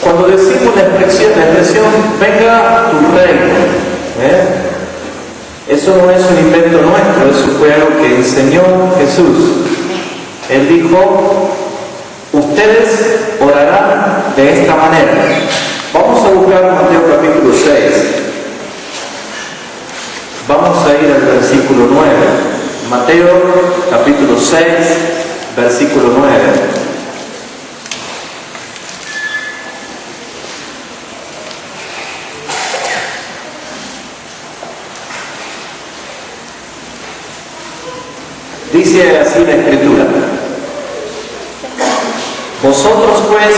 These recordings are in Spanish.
Cuando decimos la expresión venga tu reino, eso no es un invento nuestro, eso fue algo que enseñó Jesús. Él dijo, ustedes orarán de esta manera. Vamos a buscar Mateo capítulo 6. Vamos a ir al versículo 9. Mateo capítulo 6, versículo 9. Dice así la Escritura: vosotros pues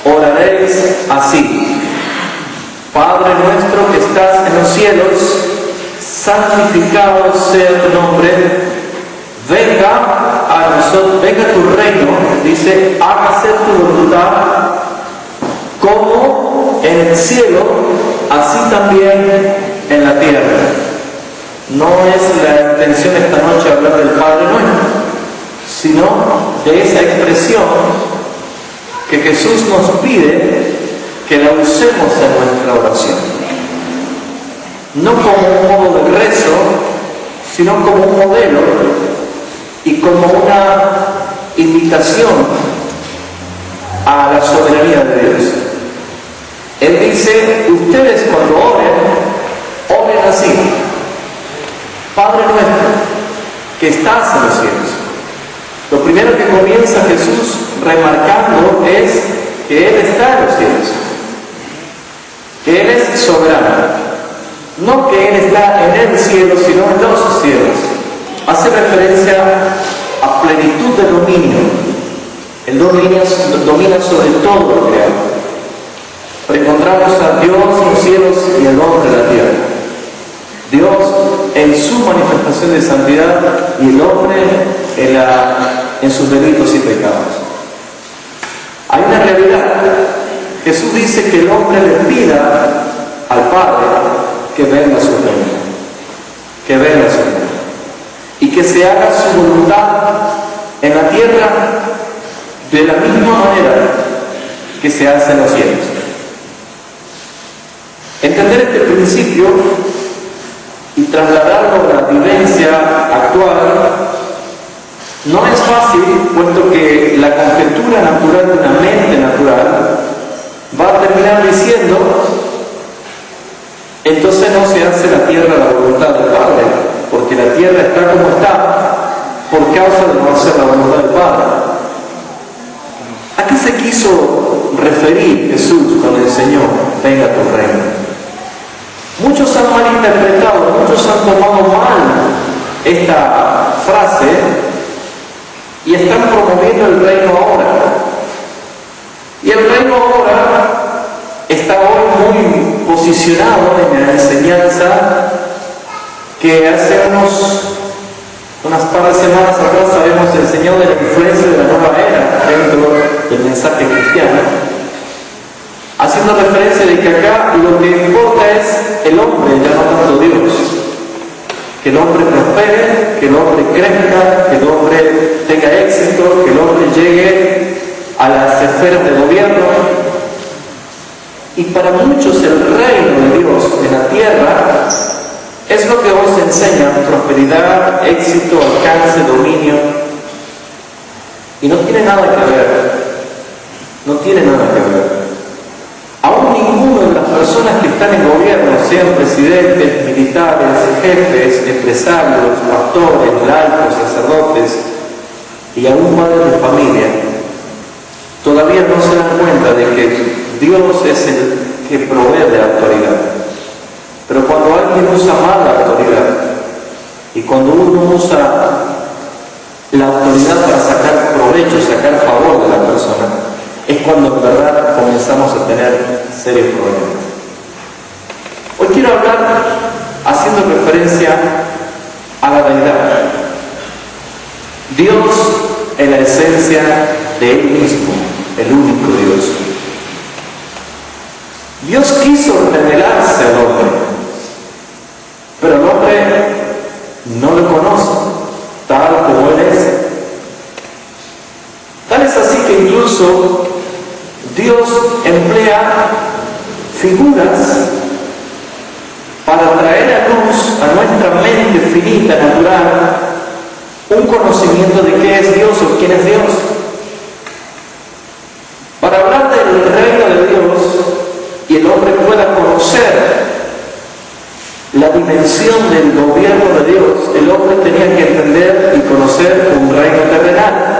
oraréis así: Padre nuestro que estás en los cielos, santificado sea tu nombre, venga a nosotros, venga tu reino, dice, hágase tu voluntad, como en el cielo, así también en la tierra. No es la intención esta noche hablar del Padre Nuestro, sino de esa expresión que Jesús nos pide que la usemos en nuestra oración. No como un modo de rezo, sino como un modelo y como una invitación a la soberanía de Dios. Él dice, ustedes cuando oren así: Padre nuestro, que estás en los cielos. Lo primero que comienza Jesús remarcando es que Él está en los cielos, que Él es soberano. No que Él está en el cielo, sino en los cielos. Hace referencia a plenitud de dominio. Él domina sobre todo lo creado. Pero encontramos a Dios en los cielos y el hombre en la tierra. Dios en su manifestación de santidad y el hombre en sus delitos y pecados. Hay una realidad. Jesús dice que el hombre le pida al Padre que venga su reino, que venga su reino, y que se haga su voluntad en la tierra de la misma manera que se hace en los cielos. Entender este principio y trasladarlo a la vivencia actual no es fácil, puesto que la conjetura natural de una mente natural va a terminar diciendo: entonces no se hace la tierra la voluntad del Padre, porque la tierra está como está por causa de no hacer la voluntad del Padre. ¿A qué se quiso referir Jesús cuando enseñó venga tu reino? Muchos han malinterpretado, muchos han tomado mal esta frase y están promoviendo el reino ahora. Y el reino ahora está hoy muy posicionado en la enseñanza que hace unas par de semanas atrás habíamos enseñado de la influencia de la nueva era dentro del mensaje cristiano, haciendo referencia de que acá lo que importa es el hombre, ya no tanto Dios. Que el hombre prospere, que el hombre crezca, que el hombre tenga éxito, que el hombre llegue a las esferas de gobierno. Y para muchos el reino de Dios en la tierra es lo que hoy se enseña: prosperidad, éxito, alcance, dominio. Y no tiene nada que ver. No tiene nada que ver. Aún ninguno de las personas que están en gobierno, sean presidentes, militares, jefes, empresarios, pastores, laicos, sacerdotes y aún padres de familia, todavía no se dan cuenta de que Dios es el que provee de la autoridad. Pero cuando alguien usa mal la autoridad y cuando uno usa la autoridad para sacar provecho, sacar favor de la persona, es cuando en verdad comenzamos a tener serios problemas. Hoy quiero hablar haciendo referencia a la deidad. Dios en la esencia de Él mismo, el único Dios. Dios quiso revelarse al hombre, pero el hombre no lo conoce tal como Él es. Tal es así que incluso Dios emplea figuras para traer a luz a nuestra mente finita, natural, un conocimiento de qué es Dios o quién es Dios. Para hablar del reino de Dios y el hombre pueda conocer la dimensión del gobierno de Dios, el hombre tenía que entender y conocer un reino terrenal.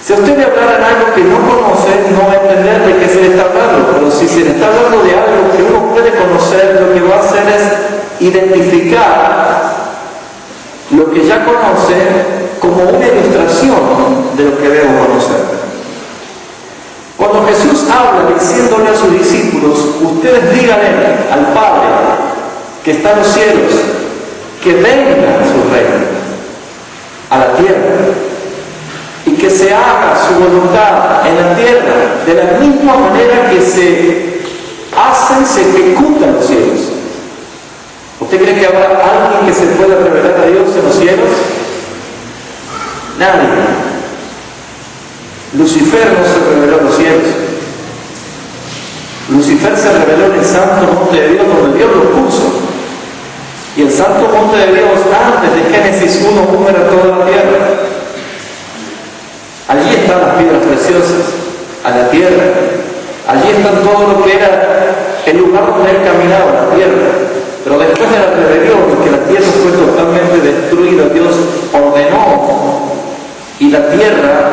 Si a usted le hablaran algo que no conoce, no va a entender de qué se le está hablando, pero si se le está hablando de algo que uno puede conocer, lo que va a hacer es identificar lo que ya conoce como una ilustración de lo que debo conocer. Cuando Jesús habla diciéndole a sus discípulos, ustedes díganle al Padre que está en los cielos, que venga su reino a la tierra y que se haga su voluntad en la tierra de la misma manera que se ejecutan los cielos. ¿Usted cree que habrá alguien que se pueda revelar a Dios en los cielos? Nadie. Lucifer no se reveló en los cielos. Lucifer se reveló en el santo monte de Dios, donde Dios lo puso. Y el santo monte de Dios, antes de Génesis 1, era toda la tierra. Allí están las piedras preciosas, a la tierra. Allí están todo lo que era el lugar donde él caminaba, la tierra. Pero después de la rebelión, que la tierra fue totalmente destruida, Dios ordenó, y la tierra,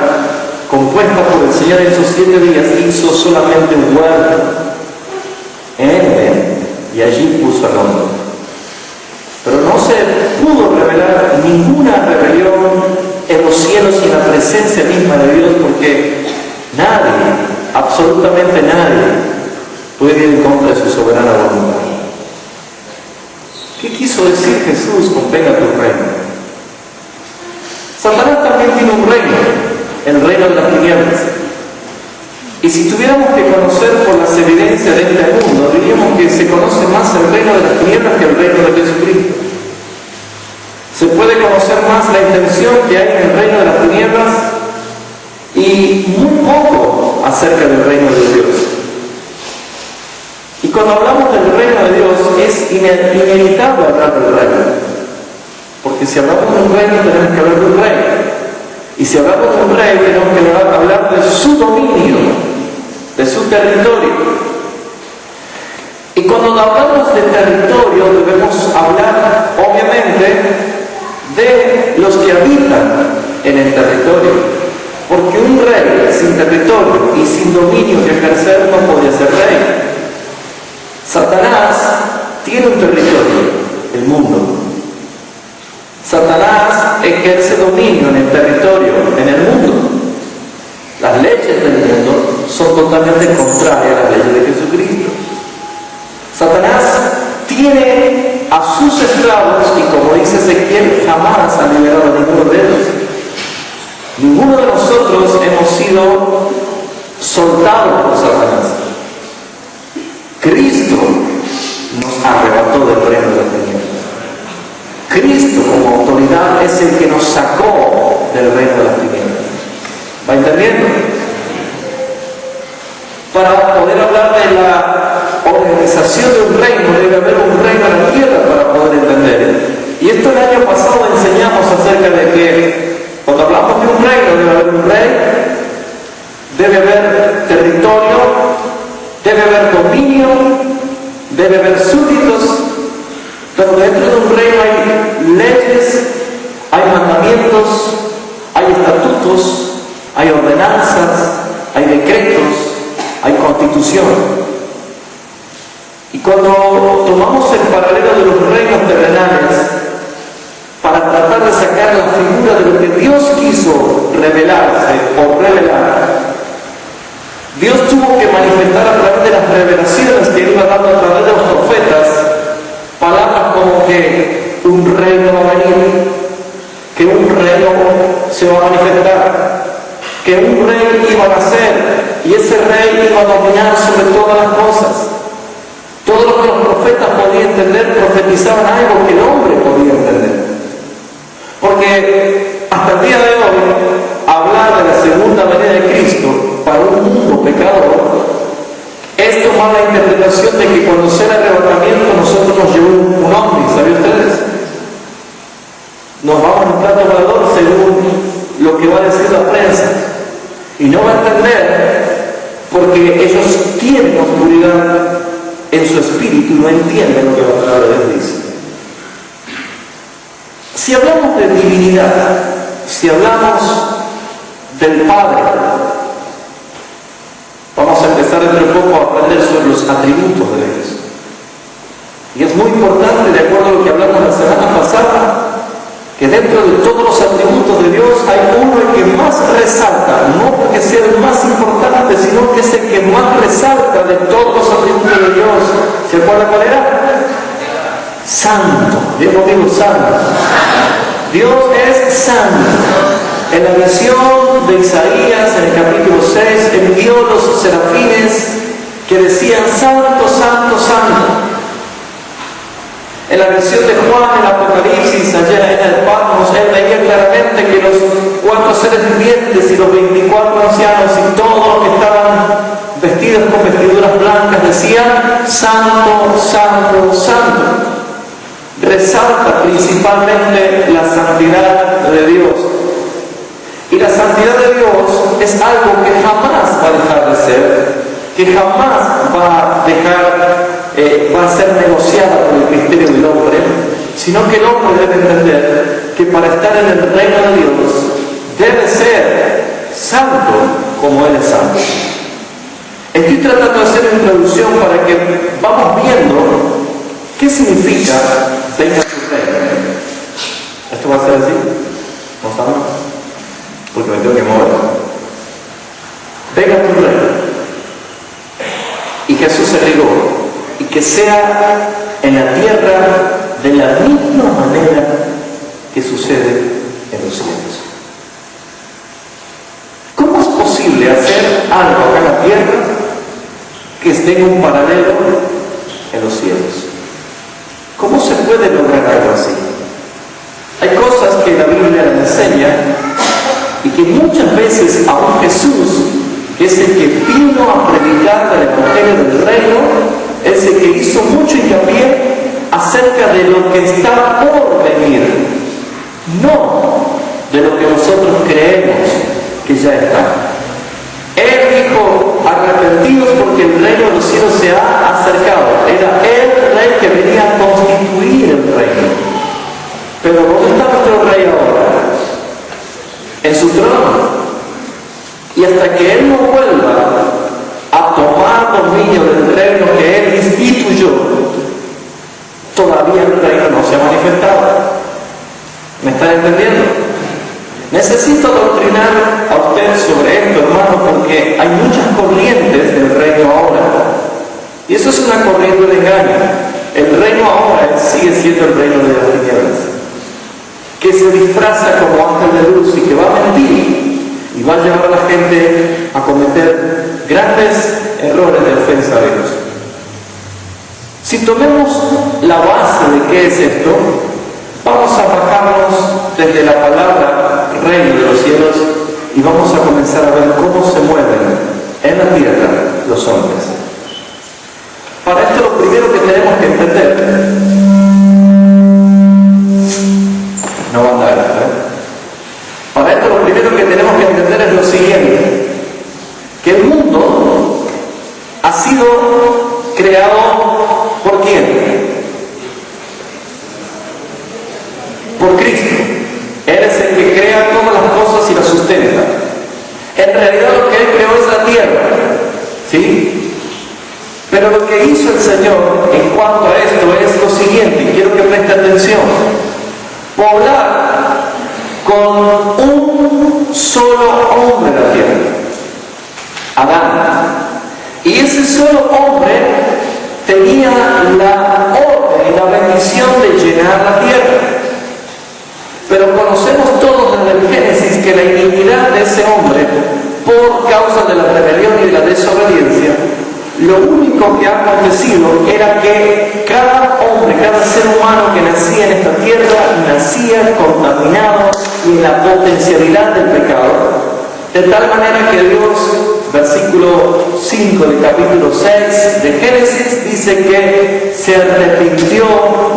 compuesta por el Señor en esos 7 días, hizo solamente un huerto en Edén, y allí puso al hombre. Pero no se pudo revelar ninguna rebelión en los cielos y en la presencia misma de Dios, porque nadie, absolutamente nadie, puede ir en contra de su soberana voluntad. ¿Qué quiso decir Jesús con venga tu reino? Satanás también tiene un reino, el reino de las tinieblas. Y si tuviéramos que conocer por las evidencias de este mundo, diríamos que se conoce más el reino de las tinieblas que el reino de Jesucristo. Se puede conocer más la intención que hay en el reino de las tinieblas y muy poco acerca del reino de Dios. Y cuando hablamos del reino de Dios es inevitable hablar del reino. Porque si hablamos de un reino tenemos que hablar de un rey. Y si hablamos de un rey tenemos que hablar de su dominio, de su territorio. Y cuando hablamos de territorio debemos hablar obviamente de los que habitan en el territorio. Porque un rey sin territorio y sin dominio que ejercer no podía ser rey. Satanás tiene un territorio, el mundo. Satanás ejerce dominio en el territorio, en el mundo. Las leyes del mundo son totalmente contrarias a las leyes de Jesucristo. Satanás tiene a sus esclavos y, como dice Ezequiel, jamás ha liberado a ninguno de ellos. Ninguno de nosotros hemos sido soltados por Satanás. Cristo nos arrebató del reino de las tinieblas. Cristo como autoridad es el que nos sacó del reino de las tinieblas. ¿Va entendiendo? Para poder hablar de la organización de un reino, debe haber un reino en la tierra para poder entender. Y esto el año pasado enseñamos acerca de que cuando hablamos de un reino debe haber un rey, debe haber territorio, debe haber dominio, debe haber súbditos, pero dentro de un reino hay leyes, hay mandamientos, hay estatutos, hay ordenanzas, hay decretos, hay constitución. Y cuando tomamos el paralelo de los reinos terrenales para tratar de sacar la figura de lo que Dios quiso revelarse o revelar, Dios tuvo que manifestar a través de las revelaciones que Él iba dando a través de los profetas palabras como que un reino va a venir, que un reino se va a manifestar, que un rey iba a nacer y ese rey iba a dominar sobre todas las cosas. Todo lo que los profetas podían entender profetizaban algo que el hombre podía entender. Porque hasta el día de hoy hablar de la segunda venida de Cristo para un mundo de que cuando sea el arrebatamiento nosotros nos llevó un ovni, ¿saben ustedes? Nos vamos en un plato volador según lo que va a decir la prensa. Y no va a entender porque ellos tienen oscuridad en su espíritu y no entienden lo que la palabra de Dios dice. Si hablamos de divinidad, si hablamos del Padre, vamos a empezar dentro de poco a aprender sobre los atributos de Dios. Y es muy importante, de acuerdo a lo que hablamos la semana pasada, que dentro de todos los atributos de Dios hay uno el que más resalta, no porque sea el más importante, sino que es el que más resalta de todos los atributos de Dios. ¿Se acuerda cuál era? Santo. Dios digo santo. Dios es santo. En la visión de Isaías, en el capítulo 6, envió los serafines que decían santo, santo, santo. En la visión de Juan, en el Apocalipsis, allá en el Patmos, él veía claramente que los 4 seres vivientes y los 24 ancianos y todos los que estaban vestidos con vestiduras blancas decían santo, santo, santo. Resalta principalmente la santidad de Dios. Y la santidad de Dios es algo que jamás va a dejar de ser, que jamás va a ser negociada por el criterio del hombre, sino que el hombre debe entender que para estar en el reino de Dios debe ser santo como Él es santo. Estoy tratando de hacer una introducción para que vamos viendo qué significa venga tu reino. ¿Esto va a ser así? ¿No estamos? Porque me tengo que mover. Venga tu reino. Y Jesús se rigó. Y que sea en la tierra de la misma manera que sucede en los cielos. ¿Cómo es posible hacer algo acá en la tierra que esté en un paralelo en los cielos? ¿Cómo se puede lograr algo así? Hay cosas que la Biblia nos enseña y que muchas veces aún Jesús, que es el que vino a predicar el Evangelio del Reino, es el que hizo mucho hincapié acerca de lo que está por venir, no de lo que nosotros creemos que ya está. Él dijo, arrepentidos porque el reino de los cielos se ha acercado. Era el rey que venía a constituir el reino. Pero ¿dónde está nuestro rey ahora? En su trono. Y hasta que Él no vuelva a tomar dominio del reino que Él instituyó, todavía el reino no se ha manifestado. ¿Me están entendiendo? Necesito adoctrinar a usted sobre esto, hermano, porque hay muchas corrientes del reino ahora. Y eso es una corriente de engaño. El reino ahora sigue siendo el reino de las tinieblas, que se disfraza como ángel de luz y que va a mentir y va a llevar a la gente a cometer grandes errores de ofensa a Dios. Si tomemos la base de qué es esto, vamos a bajarnos desde la palabra reino de los cielos y vamos a comenzar a ver cómo se mueven en la tierra los hombres. Para esto lo primero que tenemos que entender, no va a andar, Para esto lo primero que tenemos que entender es lo siguiente, que el mundo ha sido creado ¿por quién? Por Cristo. Él es el que crea todas las cosas y las sustenta. En realidad lo que Él creó es la tierra, ¿sí? Pero lo que hizo el Señor en cuanto a esto es lo siguiente, y quiero que preste atención: poblar con un solo hombre la tierra, Adán. Y ese solo hombre tenía la orden y la bendición de llenar la tierra. Pero conocemos todos desde el Génesis que la iniquidad de ese hombre, por causa de la rebelión y de la desobediencia, lo único que ha acontecido era que cada hombre, cada ser humano que nacía en esta tierra, nacía contaminado y en la potencialidad del pecado, de tal manera que Dios versículo 5 del capítulo 6 de Génesis, dice que se arrepintió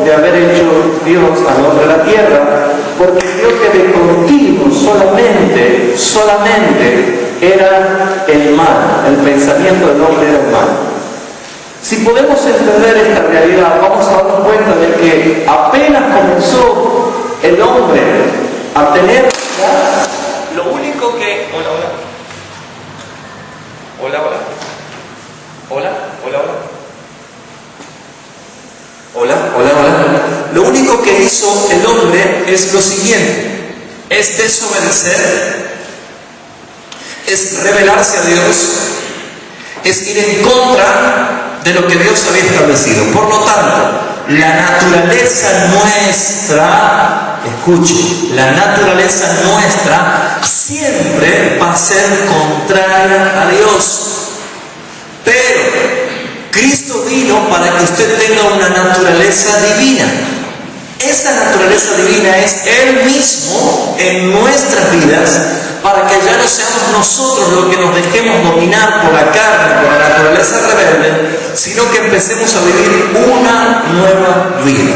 de haber hecho Dios al hombre de la tierra, porque vio que de continuo solamente era el mal, el pensamiento del hombre era el mal. Si podemos entender esta realidad, vamos a darnos cuenta de que apenas comenzó el hombre a tener, lo único que... Hola. Lo único que hizo el hombre es lo siguiente: es desobedecer, es rebelarse a Dios, es ir en contra de lo que Dios había establecido. Por lo tanto, la naturaleza nuestra, escuche, la naturaleza nuestra siempre va a ser contraria a Dios. Pero Cristo vino para que usted tenga una naturaleza divina. Esa naturaleza divina es Él mismo en nuestras vidas, para que ya no seamos nosotros los que nos dejemos dominar por la carne, por la naturaleza rebelde, sino que empecemos a vivir una nueva vida.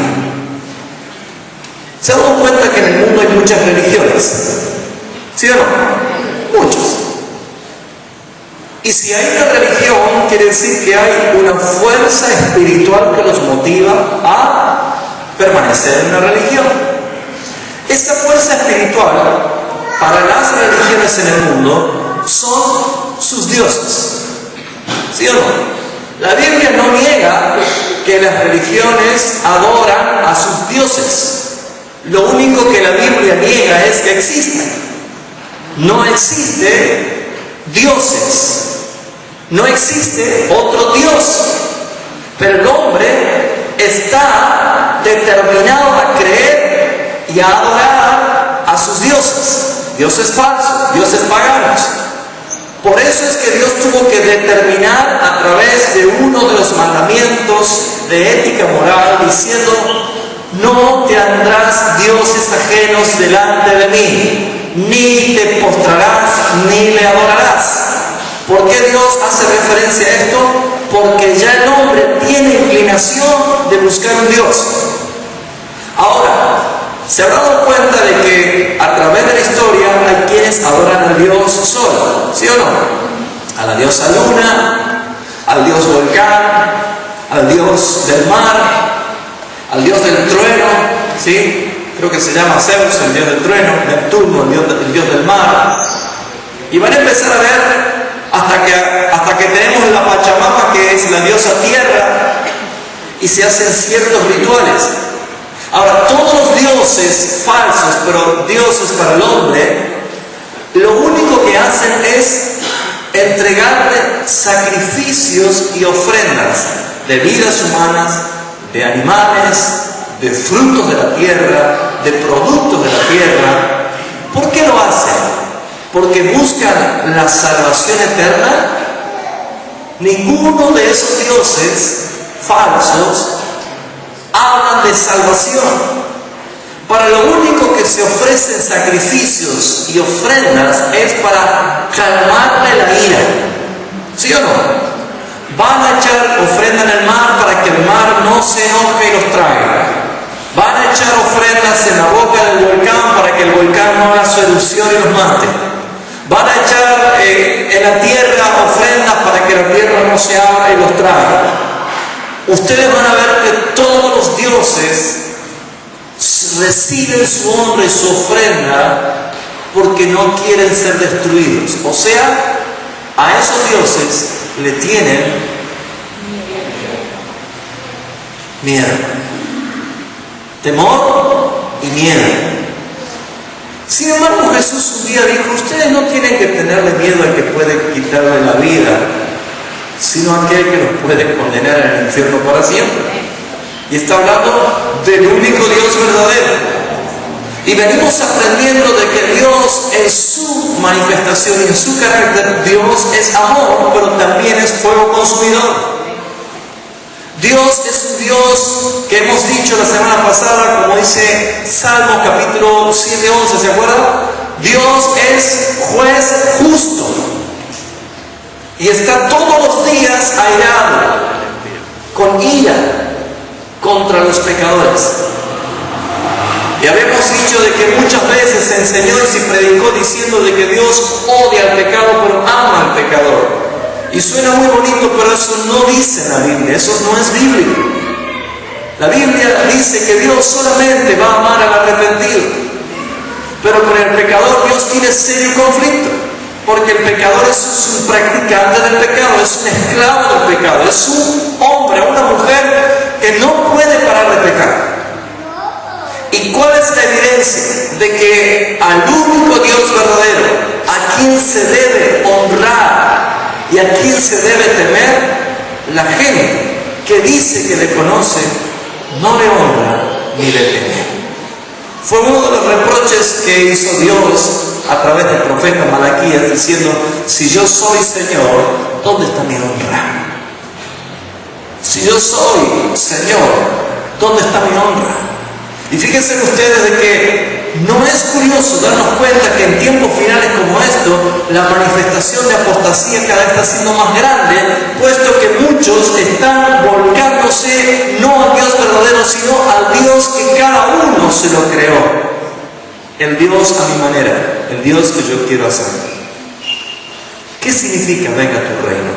¿Se han dado cuenta que en el mundo hay muchas religiones? ¿Sí o no? Muchas. Y si hay una religión, quiere decir que hay una fuerza espiritual que los motiva a permanecer en una religión. Esa fuerza espiritual, para las religiones en el mundo, son sus dioses. ¿Sí o no? La Biblia no niega que las religiones adoran a sus dioses. Lo único que la Biblia niega es que existan. No existe dioses. No existe otro Dios. Pero el hombre está determinado a creer y a adorar a sus dioses. Dioses falsos, dioses paganos. Por eso es que Dios tuvo que determinar a través de uno de los mandamientos de ética moral, diciendo: no te tendrás dioses ajenos delante de mí, ni te postrarás, ni le adorarás. ¿Por qué Dios hace referencia a esto? Porque ya el hombre tiene inclinación de buscar un Dios. Ahora, ¿se habrá dado cuenta de que a través de la historia hay quienes adoran al Dios Sol? ¿Sí o no? A la diosa Luna, al dios Volcán, al dios del mar, al dios del trueno, ¿sí? Creo que se llama Zeus, el dios del trueno, Neptuno, el dios del mar. Y van a empezar a ver hasta que tenemos la Pachamama, que es la diosa tierra, y se hacen ciertos rituales. Ahora, todos los dioses falsos, pero dioses para el hombre, lo único que hacen es entregarle sacrificios y ofrendas de vidas humanas, de animales, de frutos de la tierra, de productos de la tierra. ¿Por qué lo hacen? ¿Porque buscan la salvación eterna? Ninguno de esos dioses falsos hablan de salvación. Para lo único que se ofrecen sacrificios y ofrendas es para calmarle la ira. ¿Sí o no? Van a echar ofrenda en el mar para que el mar no se enoje y los traiga. Van a echar ofrendas en la boca del volcán para que el volcán no haga su erupción y los mate. Van a echar en la tierra ofrendas para que la tierra no se abra y los traiga. Ustedes van a ver que todos los dioses reciben su honra y su ofrenda porque no quieren ser destruidos. O sea, a esos dioses le tienen miedo, temor y miedo. Sin embargo, Jesús un día dijo: ustedes no tienen que tenerle miedo al que puede quitarle la vida, sino a aquel que los puede condenar al infierno para siempre. Y está hablando del único Dios verdadero. Y venimos aprendiendo de que Dios, en su manifestación y en su carácter, Dios es amor, pero también es fuego consumidor. Dios es un Dios que hemos dicho la semana pasada, como dice Salmos capítulo 7:11, ¿se acuerdan? Dios es juez justo. y está todos los días airado, con ira contra los pecadores. Y habíamos dicho de que muchas veces se enseñó y se predicó diciendo de que Dios odia al pecado, pero ama al pecador. Y suena muy bonito, pero eso no dice la Biblia, eso no es bíblico. La Biblia dice que Dios solamente va a amar al arrepentido, pero con el pecador Dios tiene serio conflicto, porque el pecador es un practicante del pecado, es un esclavo del pecado, es un hombre, una mujer que no puede parar de pecar. ¿Y cuál es la evidencia de que al único Dios verdadero, a quien se debe honrar y a quien se debe temer? La gente que dice que le conoce no le honra ni le teme. Fue uno de los reproches que hizo Dios a través del profeta Malaquías, diciendo: si yo soy Señor, ¿dónde está mi honra? Si yo soy Señor, ¿dónde está mi honra? Y fíjense ustedes de que no es curioso darnos cuenta que en tiempos finales como estos, la manifestación de apostasía cada vez está siendo más grande, puesto que muchos están volcándose no al Dios verdadero, sino al Dios que cada uno se lo creó. El Dios a mi manera, el Dios que yo quiero hacer. ¿Qué significa venga tu reino?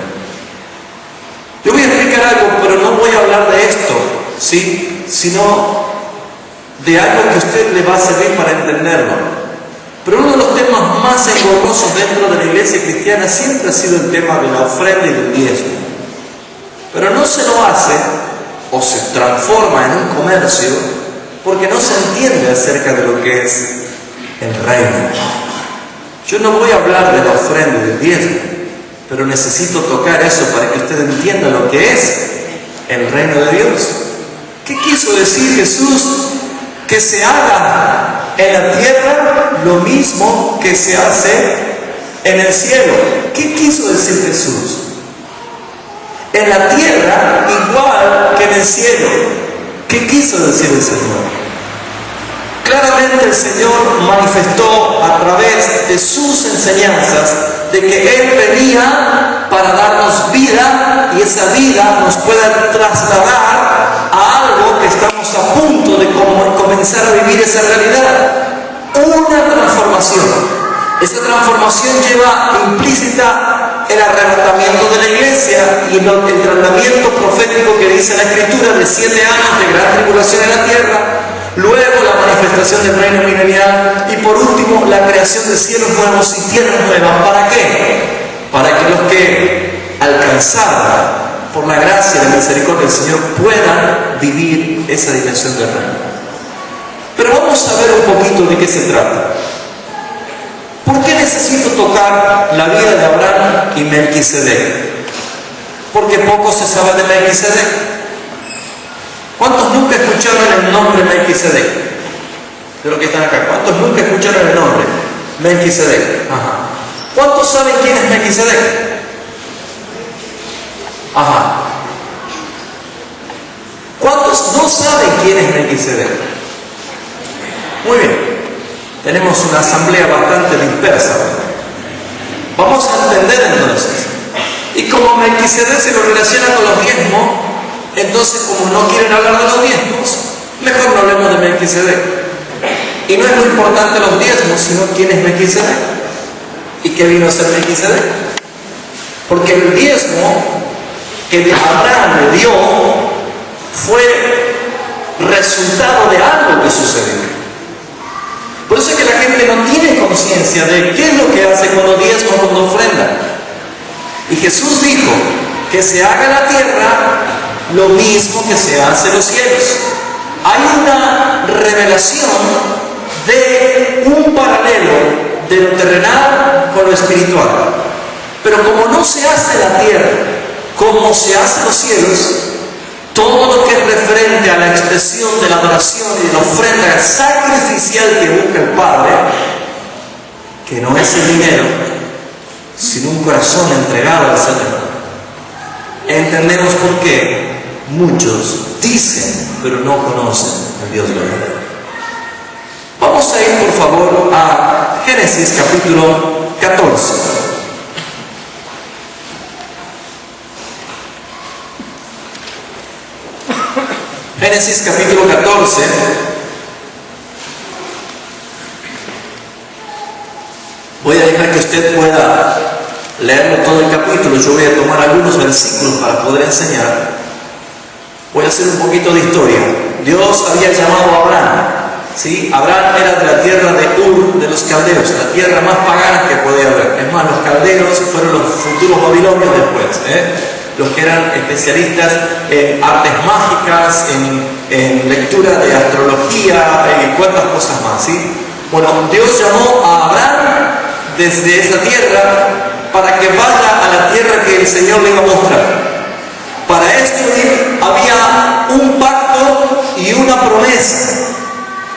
Yo voy a explicar algo, pero no voy a hablar de esto, ¿sí? Sino de algo que a usted le va a servir para entenderlo. Pero uno de los temas más engorrosos dentro de la iglesia cristiana siempre ha sido el tema de la ofrenda y del diezmo. Pero no se lo hace o se transforma en un comercio porque no se entiende acerca de lo que es el reino. Yo no voy a hablar de la ofrenda y del diezmo, pero necesito tocar eso para que usted entienda lo que es el reino de Dios. ¿Qué quiso decir Jesús? Que se haga en la tierra lo mismo que se hace en el cielo. ¿Qué quiso decir Jesús? En la tierra igual que en el cielo. ¿Qué quiso decir el Señor? Claramente el Señor manifestó a través de sus enseñanzas de que Él venía para darnos vida, y esa vida nos pueda trasladar a algo que estamos a punto de comenzar a vivir esa realidad. Una transformación. Esa transformación lleva implícita el arrebatamiento de la iglesia y el tratamiento profético que dice la Escritura de 7 años de gran tribulación en la tierra, luego la manifestación del reino milenial y por último la creación de cielos nuevos y tierras nuevas. ¿Para qué? Para que los que alcanzaron por la gracia y la misericordia del Señor puedan vivir esa dimensión del reino. Pero vamos a ver un poquito de qué se trata. ¿Por qué necesito tocar la vida de Abraham y Melquisedec? Porque poco se sabe de Melquisedec. ¿Cuántos nunca escucharon el nombre Melquisedec? De los que están acá, ¿cuántos nunca escucharon el nombre Melquisedec? Ajá. ¿Cuántos saben quién es Melquisedec? Ajá. ¿Cuántos no saben quién es Melquisedec? Muy bien. Tenemos una asamblea bastante dispersa. Vamos a entender entonces. Y como Melquisedec se lo relaciona con los diezmos, entonces como no quieren hablar de los diezmos, mejor no hablemos de Melquisedec. Y no es lo importante los diezmos, sino quién es Melquisedec y qué vino a ser Melquisedec. Porque el diezmo que Abraham le dio fue resultado de algo que sucedió. Por eso es que la gente no tiene conciencia de qué es lo que hace cuando diezma o cuando ofrenda. Y Jesús dijo que se haga en la tierra lo mismo que se hace en los cielos. Hay una revelación de un paralelo de lo terrenal con lo espiritual. Pero como no se hace en la tierra como se hace en los cielos, todo lo que es referente a la expresión de la adoración y de la ofrenda sacrificial que busca el Padre, que no es el dinero, sino un corazón entregado al Señor, entendemos por qué muchos dicen, pero no conocen al Dios verdadero. Vamos a ir, por favor, a Génesis capítulo 14. Génesis capítulo 14. Voy a dejar que usted pueda leerlo todo el capítulo. Yo voy a tomar algunos versículos para poder enseñar. Voy a hacer un poquito de historia. Dios había llamado a Abraham. ¿Sí? Abraham era de la tierra de Ur, de los caldeos, la tierra más pagana que podía haber. Es más, los caldeos fueron los futuros babilonios después, los que eran especialistas en artes mágicas, en lectura de astrología y cuantas cosas más. ¿Sí? Bueno, Dios llamó a Abraham desde esa tierra para que vaya a la tierra que el Señor le iba a mostrar. Para esto había un pacto y una promesa.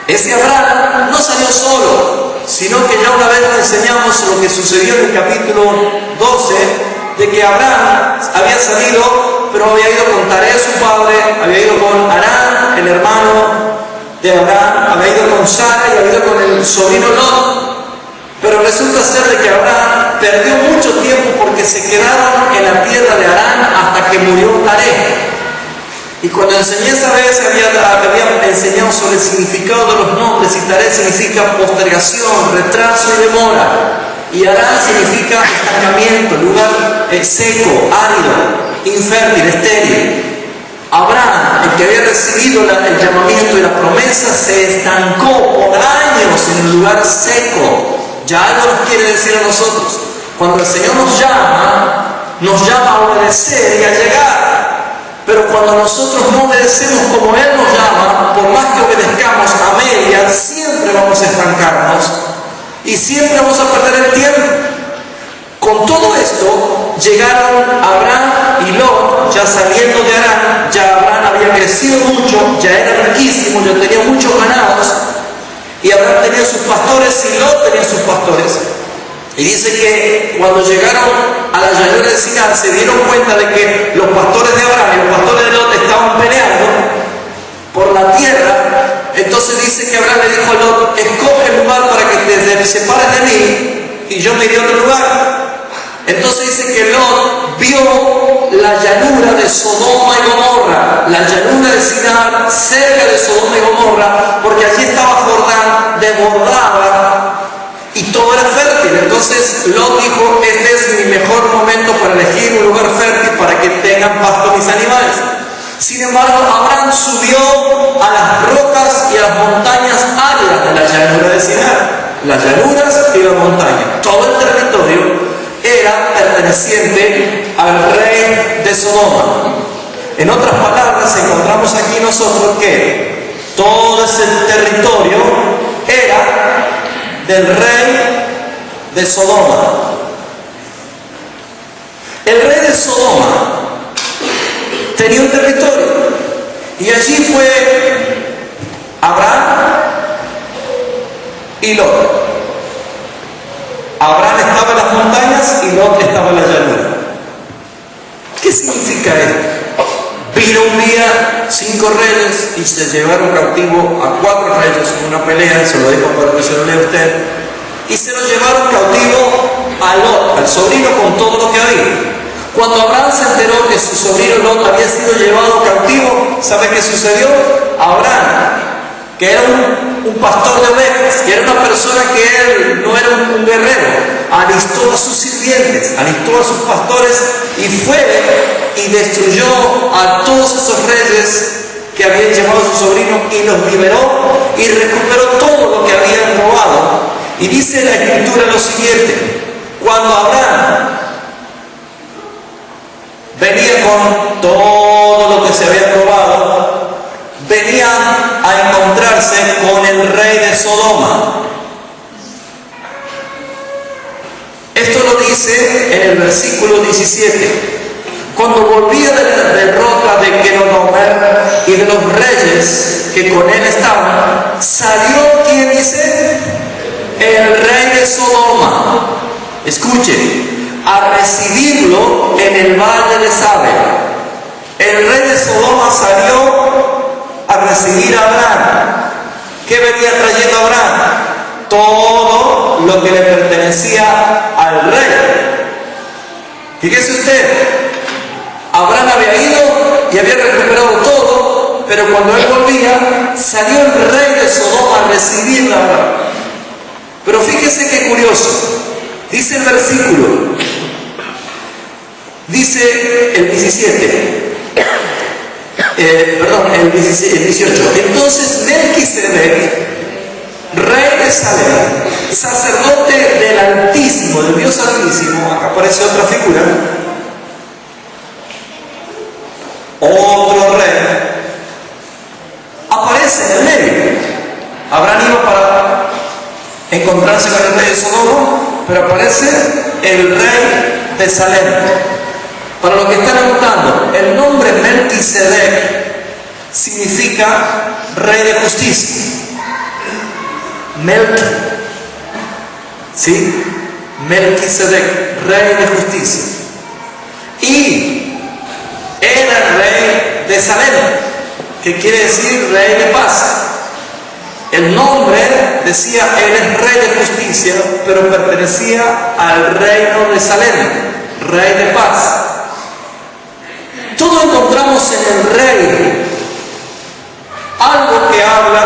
Ese Abraham no salió solo, sino que ya una vez le enseñamos lo que sucedió en el capítulo 12, de que Abraham había salido, pero había ido con Taré, su padre, había ido con Harán, el hermano de Abraham, había ido con Sara y había ido con el sobrino Lot. Pero resulta ser de que Abraham perdió mucho tiempo porque se quedaron en la tierra de Harán hasta que murió Taré. Y cuando enseñé esa vez había enseñado sobre el significado de los nombres, y Taré significa postergación, retraso y demora. Y Harán significa estancamiento, lugar seco, árido, infértil, estéril. Abraham, el que había recibido el llamamiento y la promesa, se estancó por años en un lugar seco. Ya algo nos quiere decir a nosotros. Cuando el Señor nos llama a obedecer y a llegar. Pero cuando nosotros no obedecemos como Él nos llama, por más que obedezcamos a medias, siempre vamos a estancarnos y siempre vamos a perder el tiempo. Con todo esto, llegaron Abraham y Lot, ya saliendo de Harán. Ya Abraham había crecido mucho, ya era riquísimo, ya tenía muchos ganados, y Abraham tenía sus pastores y Lot tenía sus pastores. Y dice que cuando llegaron a la llanura de Sinar se dieron cuenta de que los pastores de Abraham y los pastores de Lot estaban peleando por la tierra. Entonces dice que Abraham le dijo a Lot: escoge el lugar para que te separes de mí y yo me iré a otro lugar. Entonces dice que Lot vio la llanura de Sodoma y Gomorra, la llanura de Sinar, cerca de Sodoma y Gomorra, porque allí estaba Jordán, desbordaba y todo era fértil. Entonces Lot dijo: este es mi mejor momento para elegir un lugar fértil para que tengan pasto mis animales. Sin embargo, Abraham subió a las rocas y a las montañas áridas de la llanura de Sinar, las llanuras y la montaña. Todo el territorio era perteneciente al rey de Sodoma. En otras palabras, encontramos aquí nosotros que todo ese territorio era del rey de Sodoma. El rey de Sodoma tenía un territorio y allí fue Abraham y Lot. Abraham estaba en las montañas y Lot estaba en la llanura. ¿Qué significa esto? Vino un día 5 reyes y se llevaron cautivo a 4 reyes en una pelea, se lo dejo para que se lo lea usted, y se lo llevaron cautivo a Lot, al sobrino, con todo lo que había. Cuando Abraham se enteró que su sobrino Lot había sido llevado cautivo, ¿sabe qué sucedió? Abraham, que era un pastor de ovejas, que era una persona que él no era un guerrero, alistó a sus sirvientes, alistó a sus pastores y fue y destruyó a todos esos reyes que habían llevado a su sobrino y los liberó y recuperó todo lo que habían robado. Y dice la Escritura lo siguiente: cuando Abraham venía con todo lo que se había robado, venía a encontrarse con el rey de Sodoma. Esto lo dice en el versículo 17. Cuando volvía de la derrota de Kedorlaomer y de los reyes que con él estaban, salió, ¿quién dice? El rey de Sodoma. Escuche, a recibirlo en el valle de Sabe. El rey de Sodoma salió a recibir a Abraham. ¿Qué venía trayendo Abraham? Todo lo que le pertenecía al rey. Fíjese usted, Abraham había ido y había recuperado todo, pero cuando él volvía, salió el rey de Sodoma a recibirla a Abraham. Pero fíjese qué curioso, dice el versículo, dice el 17, el 18. Entonces Melquisedec, rey de Salem, sacerdote del Altísimo, del Dios Altísimo, acá aparece otra figura, otro rey, aparece en el medio. Abraham iba para encontrarse con el rey de Sodoma, pero aparece el rey de Salem. Para los que están anotando, el nombre Melquisedec significa rey de justicia. Melquisedec, rey de justicia. Y era el rey de Salem, que quiere decir rey de paz. El nombre decía, él es rey de justicia, pero pertenecía al reino de Salem, rey de paz. Todo encontramos en el rey algo que habla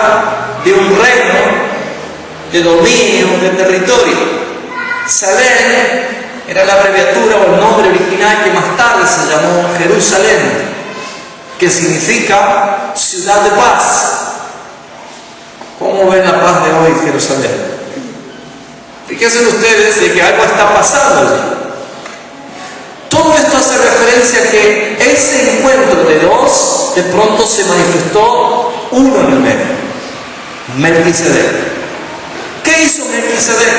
de un reino, de dominio, de territorio. Salem era la abreviatura o el nombre original que más tarde se llamó Jerusalén, que significa ciudad de paz. ¿Cómo ven la paz de hoy Jerusalén? Fíjense ustedes de que algo está pasando allí. Todo esto hace referencia a que ese encuentro de dos de pronto se manifestó uno en el medio, Melquisedec. ¿Qué hizo Melquisedec?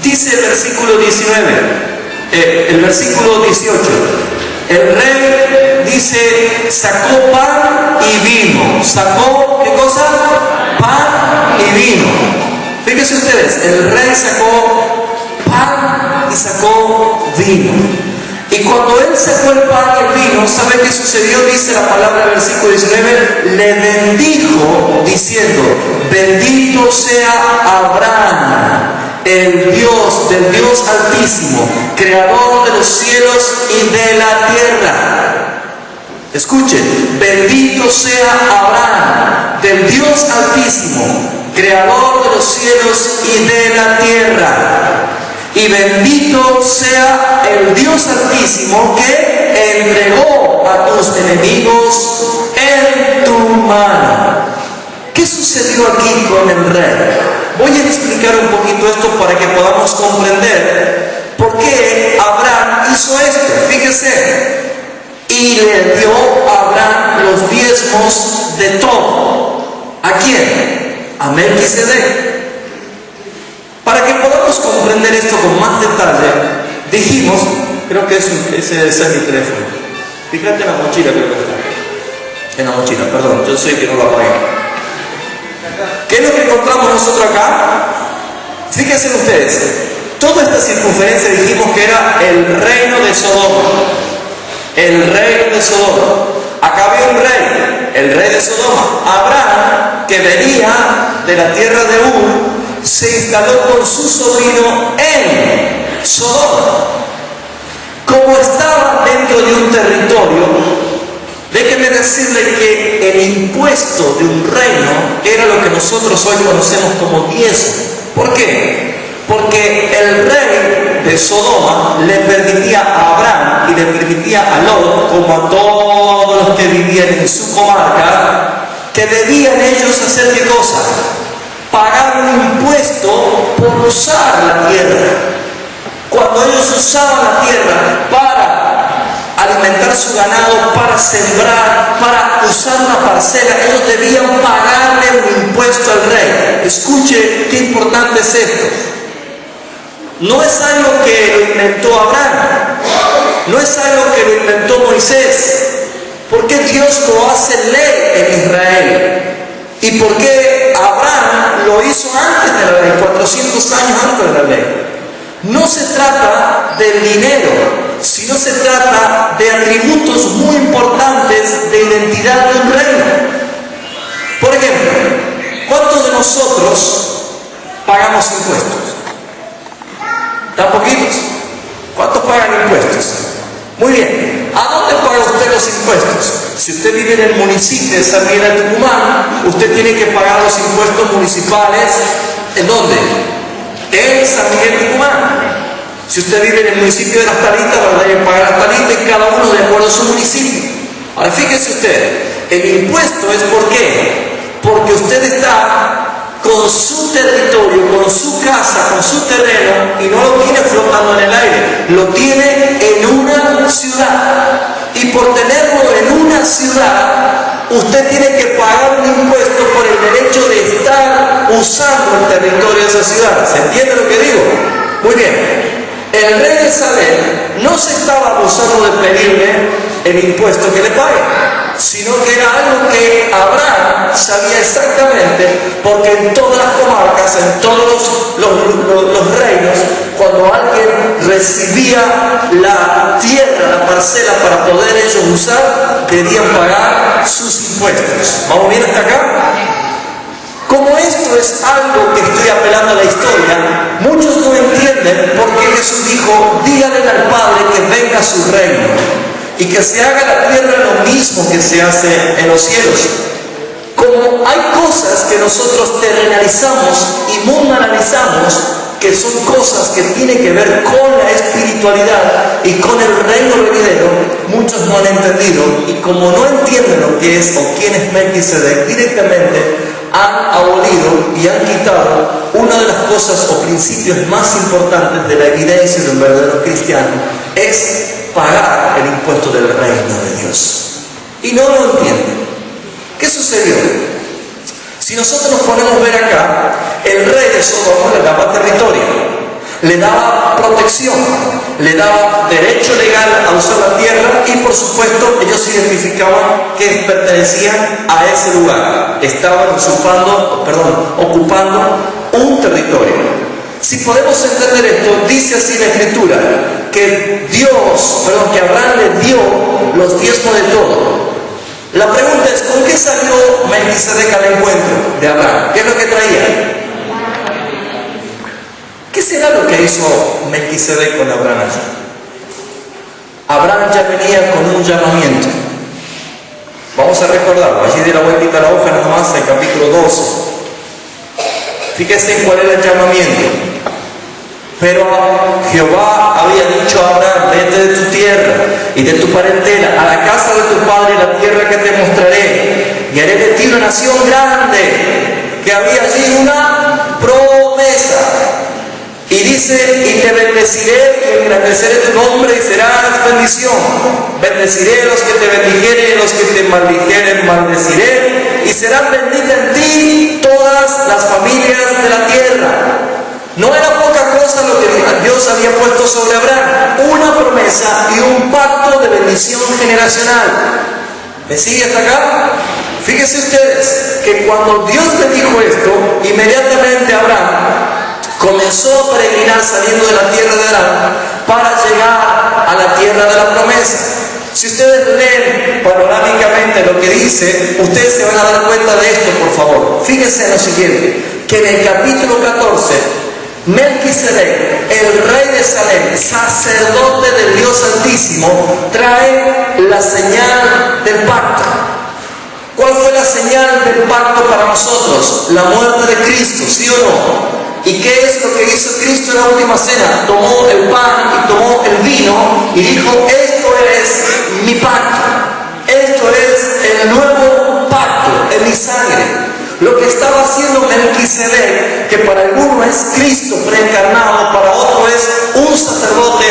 Dice el versículo 19, el versículo 18. El rey dice, sacó pan y vino. ¿Sacó qué cosa? Pan y vino. Fíjense ustedes, el rey sacó pan y sacó vino. Y cuando él sacó el pan y el vino, ¿sabe qué sucedió? Dice la palabra del versículo 19, le bendijo diciendo, bendito sea Abraham, el Dios del Dios Altísimo, creador de los cielos y de la tierra. Escuchen, bendito sea Abraham, del Dios Altísimo, creador de los cielos y de la tierra. Y bendito sea el Dios Altísimo que entregó a tus enemigos en tu mano. ¿Qué sucedió aquí con el rey? Voy a explicar un poquito esto para que podamos comprender por qué Abraham hizo esto. Fíjese, y le dio a Abraham los diezmos de todo. ¿A quién? A Melquisedec. Para que podamos comprender esto con más detalle, dijimos, creo que ese es mi teléfono. Fíjate en la mochila, creo que está. En la mochila, perdón, yo sé que no lo apagué. ¿Qué es lo que encontramos nosotros acá? Fíjense ustedes, toda esta circunferencia dijimos que era el reino de Sodoma. El reino de Sodoma. Acá había un rey, el rey de Sodoma. Abraham, que venía de la tierra de Ur, se instaló con su sobrino en Sodoma. Como estaba dentro de un territorio, déjeme decirle que el impuesto de un reino era lo que nosotros hoy conocemos como diezmo. ¿Por qué? Porque el rey de Sodoma le permitía a Abraham y le permitía a Lot, como a todos los que vivían en su comarca, que debían ellos hacer ¿qué cosa? Pagar un impuesto por usar la tierra. Cuando ellos usaban la tierra para alimentar su ganado, para sembrar, para usar una parcela, ellos debían pagarle un impuesto al rey. Escuche qué importante es esto. No es algo que lo inventó Abraham, no es algo que lo inventó Moisés. ¿Por qué Dios lo hace ley en Israel? ¿Y por qué Abraham lo hizo antes de la ley, 400 años antes de la ley? No se trata del dinero, sino se trata de atributos muy importantes de identidad de un reino. Por ejemplo, ¿cuántos de nosotros pagamos impuestos? ¿Tan poquitos? ¿Cuántos pagan impuestos? Muy bien. ¿A dónde paga usted los impuestos? Si usted vive en el municipio de San Miguel de Tucumán, usted tiene que pagar los impuestos municipales. ¿En dónde? En San Miguel de Tucumán. Si usted vive en el municipio de Las Talitas, va a tener que pagar Las Talitas y cada uno de acuerdo a su municipio. Ahora fíjese usted, el impuesto es ¿por qué? Porque usted está con su territorio, con su casa, con su terreno, y no lo tiene flotando en el aire, lo tiene en una ciudad. Y por tenerlo en una ciudad, usted tiene que pagar un impuesto por el derecho de estar usando el territorio de esa ciudad. ¿Se entiende lo que digo? Muy bien. El rey de Salem no se estaba abusando de pedirle el impuesto que le pague, sino que era algo que Abraham sabía exactamente, porque en todas las comarcas, en todos los reinos, cuando alguien recibía la tierra, la parcela para poder ellos usar, debían pagar sus impuestos. ¿Vamos bien hasta acá? Como esto es algo que estoy apelando a la historia, muchos no entienden por qué Jesús dijo: díganle al Padre que venga a su reino y que se haga la tierra lo mismo que se hace en los cielos. Como hay cosas que nosotros terrenalizamos y mundanalizamos, que son cosas que tienen que ver con la espiritualidad y con el reino venidero, muchos no han entendido, y como no entienden lo que es o quién es Melquisedec, directamente han abolido y han quitado una de las cosas o principios más importantes de la evidencia de un verdadero cristiano: es pagar el impuesto del reino de Dios. Y no lo entienden. ¿Qué sucedió? Si nosotros nos ponemos a ver acá, el rey de Sodoma le daba territorio, le daba protección, le daba derecho legal a usar la tierra, y por supuesto ellos identificaban que pertenecían a ese lugar, estaban ocupando un territorio. Si podemos entender esto, dice así la Escritura, que Abraham le dio los diezmos de todo. La pregunta es: ¿con qué salió Melquisedec al encuentro de Abraham? ¿Qué es lo que traía? ¿Qué será lo que hizo Melquisedec con Abraham allí? Abraham ya venía con un llamamiento. Vamos a recordarlo. Allí de la vueltita a la hoja nomás, el capítulo 12. Fíjese cuál era el llamamiento. Pero Jehová había dicho a Abraham: vete de tu tierra y de tu parentela a la casa de tu padre, la tierra que te mostraré, y haré de ti una nación grande. Que había allí una promesa. Y dice: y te bendeciré y engrandeceré tu nombre y serás bendición. Bendeciré a los que te bendijeren y a los que te maldijeren maldeciré, y serán benditas en ti todas las familias de la tierra. No era poca cosa lo que Dios había puesto sobre Abraham: una promesa y un pacto de bendición generacional. ¿Me sigue hasta acá? Fíjense ustedes que cuando Dios le dijo esto, inmediatamente Abraham comenzó a peregrinar saliendo de la tierra de Aram para llegar a la tierra de la promesa. Si ustedes leen panorámicamente lo que dice, ustedes se van a dar cuenta de esto, por favor. Fíjense en lo siguiente, que en el capítulo 14, Melquisedec, el rey de Salem, sacerdote del Dios Altísimo, trae la señal del pacto. ¿Cuál fue la señal del pacto para nosotros? La muerte de Cristo, ¿sí o no? ¿Y qué es lo que hizo Cristo en la última cena? Tomó el pan y tomó el vino y dijo: esto es mi pacto, esto es el nuevo pacto en mi sangre. Lo que estaba haciendo Melquisedec, que para algunos es Cristo preencarnado, para otro es un sacerdote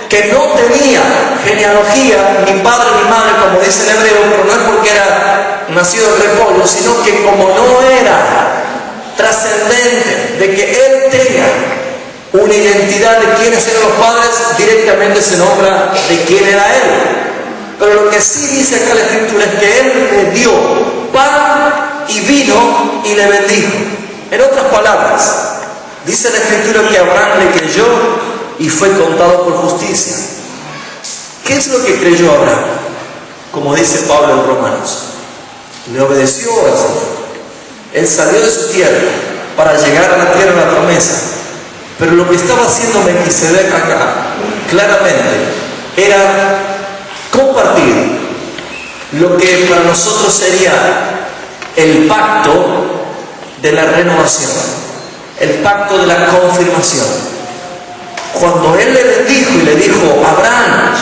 que no tenía genealogía, ni padre ni madre, como dice el hebreo, pero no es porque era nacido en repollo, sino que como no era trascendente de que él tenga una identidad de quiénes eran los padres, directamente se nombra de quién era él. Pero lo que sí dice acá la Escritura es que él le dio pan y vino y le bendijo. En otras palabras, dice la Escritura que Abraham le creyó y fue contado por justicia. ¿Qué es lo que creyó Abraham? Como dice Pablo en Romanos, le obedeció al Señor. Él salió de su tierra para llegar a la tierra de la promesa. Pero lo que estaba haciendo Melquisedec acá, claramente, era compartir lo que para nosotros sería el pacto de la renovación, el pacto de la confirmación. Cuando Él le bendijo y le dijo: Abraham,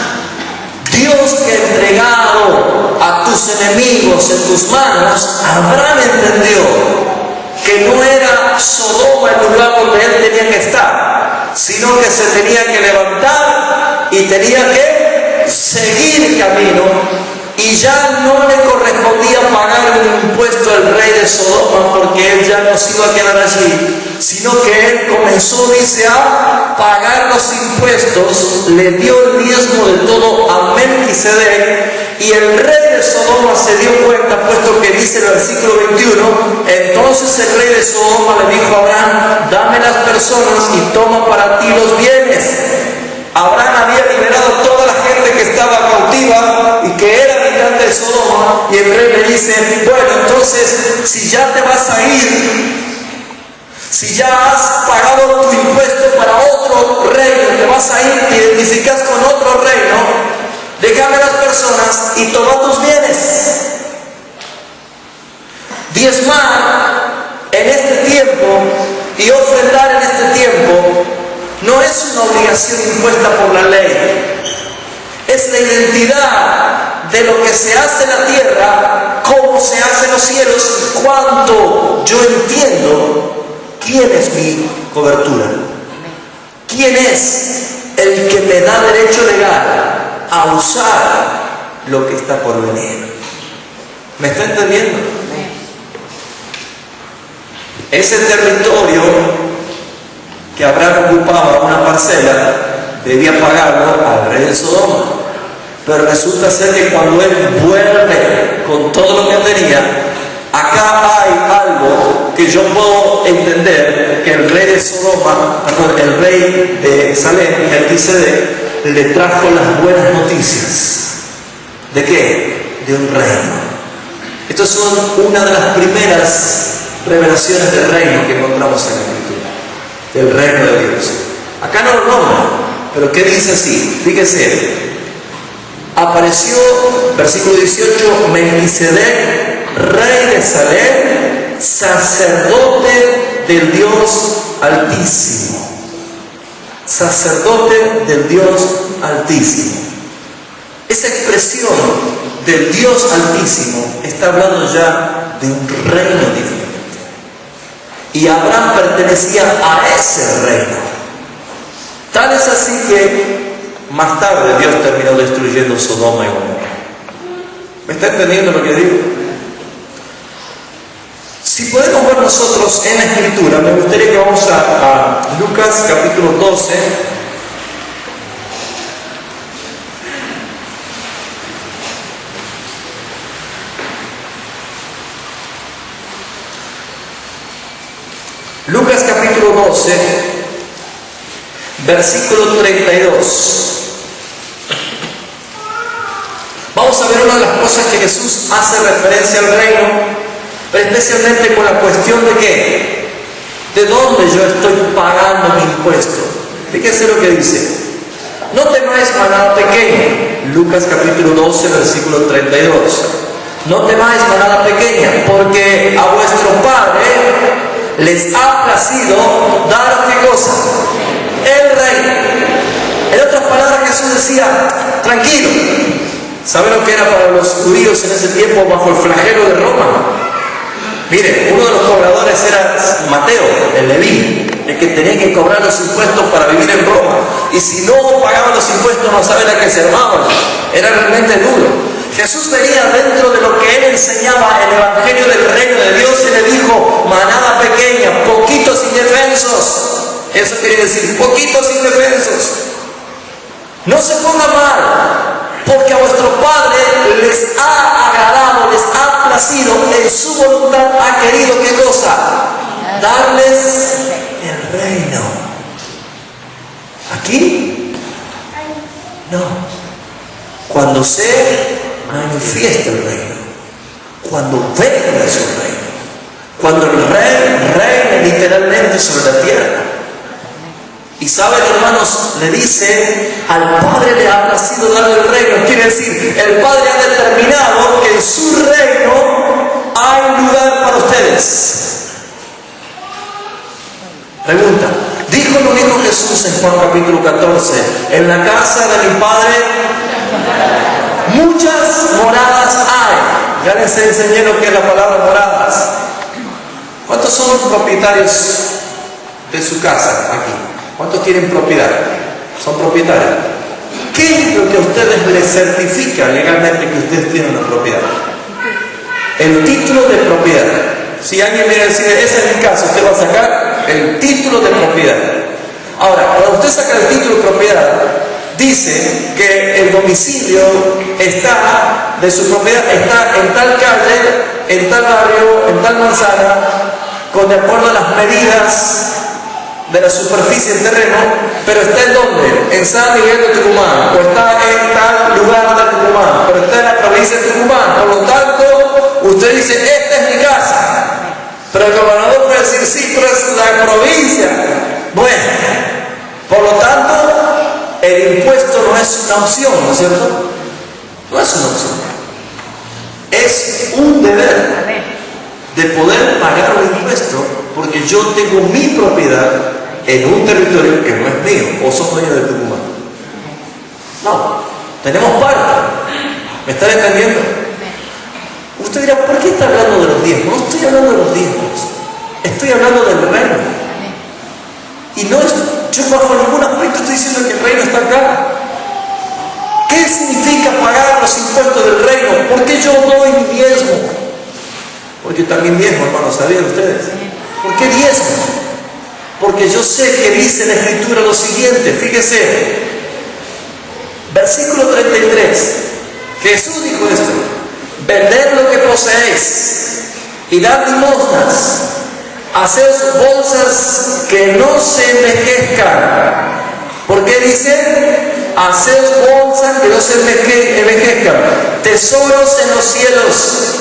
Dios que ha entregado a tus enemigos en tus manos, Abraham entendió que no era Sodoma el lugar donde él tenía que estar, sino que se tenía que levantar y tenía que seguir camino, y ya no le correspondía pagar un impuesto al rey de Sodoma, porque él ya no se iba a quedar allí, sino que él comenzó, dice, a pagar los impuestos, le dio el diezmo de todo a Melquisedec, y el rey de Sodoma se dio cuenta, puesto que dice el versículo 21, entonces el rey de Sodoma le dijo a Abraham: dame las personas y toma para ti los bienes. Abraham había liberado a toda la gente que estaba cautiva y que era habitante de Sodoma, y el rey le dice: bueno, entonces, si ya te vas a ir, si ya has pagado tu impuesto para otro reino, te vas a ir, te identificas con otro reino, déjame las personas y toma tus bienes. Diezmar en este tiempo y ofrendar en este tiempo no es una obligación impuesta por la ley. Es la identidad de lo que se hace en la tierra, cómo se hace en los cielos, cuánto yo entiendo quién es mi cobertura, quién es el que me da derecho legal a usar lo que está por venir. ¿Me está entendiendo? Ese territorio que Abraham ocupaba, una parcela, debía pagarlo al rey de Sodoma. Pero resulta ser que cuando él vuelve con todo lo que tenía, acá hay algo que yo puedo entender, que el rey de Sodoma, el rey de Salem, Melquisedec, le trajo las buenas noticias. ¿De qué? De un reino. Estas son una de las primeras revelaciones del reino que encontramos en la Escritura, del reino de Dios. Acá no lo nombra, pero ¿qué dice así? Fíjese, apareció, versículo 18, Melquisedec, rey de Salem, sacerdote del Dios Altísimo. Sacerdote del Dios Altísimo. Esa expresión del Dios Altísimo está hablando ya de un reino diferente. Y Abraham pertenecía a ese reino. Tal es así que más tarde Dios terminó destruyendo Sodoma y Gomorra. ¿Me está entendiendo lo que digo? Si podemos ver nosotros en la Escritura, me gustaría que vamos a Lucas capítulo 12. Lucas capítulo 12, versículo 32. Vamos a ver una de las cosas que Jesús hace referencia al reino, pero especialmente con la cuestión de qué, de dónde yo estoy pagando mi impuesto. Fíjese lo que dice: no temáis manada pequeña. Lucas capítulo 12, versículo 32. No temáis manada pequeña, porque a vuestro Padre les ha placido daros qué cosa, el reino. En otras palabras, Jesús decía: tranquilo. ¿Saben lo que era para los judíos en ese tiempo bajo el flagelo de Roma? Mire, uno de los cobradores era Mateo, el Leví, el que tenía que cobrar los impuestos para vivir en Roma. Y si no pagaban los impuestos, no saben a qué se armaban. Era realmente duro. Jesús venía dentro de lo que él enseñaba, el evangelio del reino de Dios, y le dijo: manada pequeña, poquitos indefensos. Eso quiere decir poquitos indefensos. No se ponga mal, porque a vuestro Padre les ha agradado, les ha placido, en su voluntad ha querido ¿qué cosa? Darles el reino. ¿Aquí? No. Cuando se manifiesta el reino, cuando venga su reino, cuando el rey reine literalmente sobre la tierra. Y saben, hermanos, le dice, al Padre le ha placido darle el reino. Quiere decir, el Padre ha determinado que en su reino hay lugar para ustedes. Pregunta, ¿dijo lo mismo Jesús en Juan capítulo 14? En la casa de mi Padre muchas moradas hay. Ya les enseñé lo que es la palabra moradas. ¿Cuántos son propietarios de su casa aquí? ¿Cuántos tienen propiedad? Son propietarios. ¿Qué es lo que a ustedes les certifica legalmente que ustedes tienen una propiedad? El título de propiedad. Si alguien viene a decir, ese es mi caso, usted va a sacar el título de propiedad. Ahora, cuando usted saca el título de propiedad, dice que el domicilio está, de su propiedad, está en tal calle, en tal barrio, en tal manzana, con de acuerdo a las medidas de la superficie del terreno, pero está en dónde? En San Miguel de Tucumán, o está en tal lugar de Tucumán, pero está en la provincia de Tucumán. Por lo tanto, usted dice, esta es mi casa. Pero el gobernador puede decir, sí, pero es la provincia. Bueno, por lo tanto, el impuesto no es una opción, ¿no es cierto? No es una opción. Es un deber de poder pagar el impuesto, porque yo tengo mi propiedad en un territorio que no es mío, o son dueños de Tucumán. No, tenemos parte. ¿Me están entendiendo? Usted dirá, ¿por qué está hablando de los diezmos? No estoy hablando de los diezmos, estoy hablando del reino. Y no es, yo bajo ningún aspecto estoy diciendo que el reino está acá. ¿Qué significa pagar los impuestos del reino? ¿Por qué yo doy mi diezmo? Porque también diezmo, hermanos, ¿sabían ustedes? ¿Por qué diezmo? Porque yo sé que dice la Escritura lo siguiente, fíjese, versículo 33, Jesús dijo esto: vended lo que poseéis y dad limosnas, haced bolsas que no se envejezcan. ¿Por qué dice? Haced bolsas que no se envejezcan, tesoros en los cielos,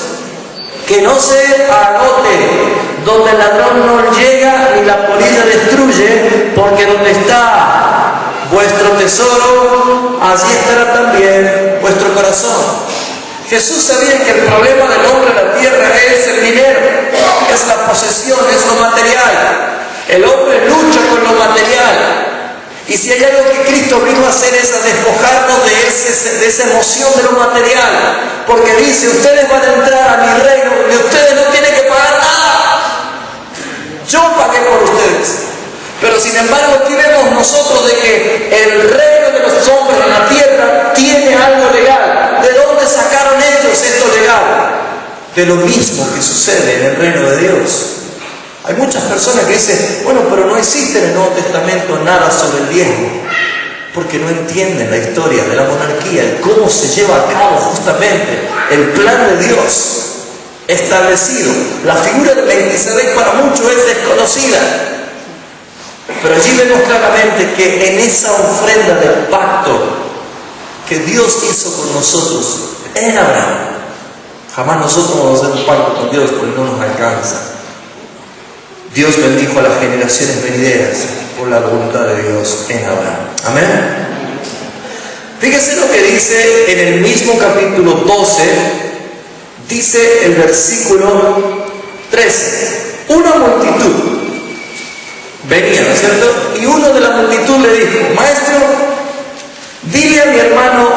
que no se agote, donde el ladrón no llega ni la polilla destruye, porque donde está vuestro tesoro, allí estará también vuestro corazón. Jesús sabía que el problema del hombre en la tierra es el dinero, es la posesión, es lo material. El hombre lucha con lo material. Y si hay algo que Cristo vino a hacer es a despojarnos de esa emoción de lo material. Porque dice, ustedes van a entrar a mi reino y ustedes no tienen que pagar nada. Yo pagué por ustedes. Pero sin embargo, aquí vemos nosotros de que el reino de los hombres en la tierra tiene algo legal. ¿De dónde sacaron ellos esto legal? De lo mismo que sucede en el reino de Dios. Hay muchas personas que dicen, bueno, pero no existe en el Nuevo Testamento nada sobre el diezmo, porque no entienden la historia de la monarquía y cómo se lleva a cabo justamente el plan de Dios establecido. La figura de Melquisedec para muchos es desconocida, pero allí vemos claramente que en esa ofrenda del pacto que Dios hizo con nosotros en Abraham, jamás nosotros vamos a hacer un pacto con Dios porque no nos alcanza. Dios bendijo a las generaciones venideras por la voluntad de Dios en Abraham. Amén. Fíjese lo que dice en el mismo capítulo 12, dice el versículo 13. Una multitud venía, ¿no es cierto? Y uno de la multitud le dijo, maestro, dile a mi hermano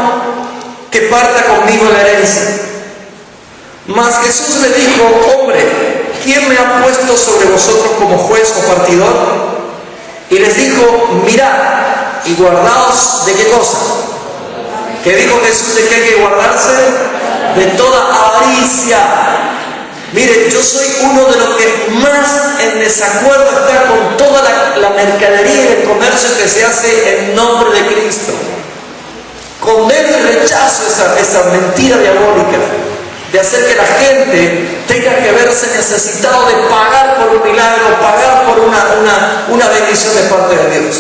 que parta conmigo la herencia. Mas Jesús le dijo, hombre, ¿quién me ha puesto sobre vosotros como juez o partidor? Y les dijo, mirad y guardaos de qué cosa. ¿Qué dijo Jesús de que hay que guardarse? De toda avaricia. Mire, yo soy uno de los que más en desacuerdo está con toda la mercadería y el comercio que se hace en nombre de Cristo. Condeno y rechazo esa mentira diabólica de hacer que la gente tenga que verse necesitado de pagar por un milagro, pagar por una bendición de parte de Dios.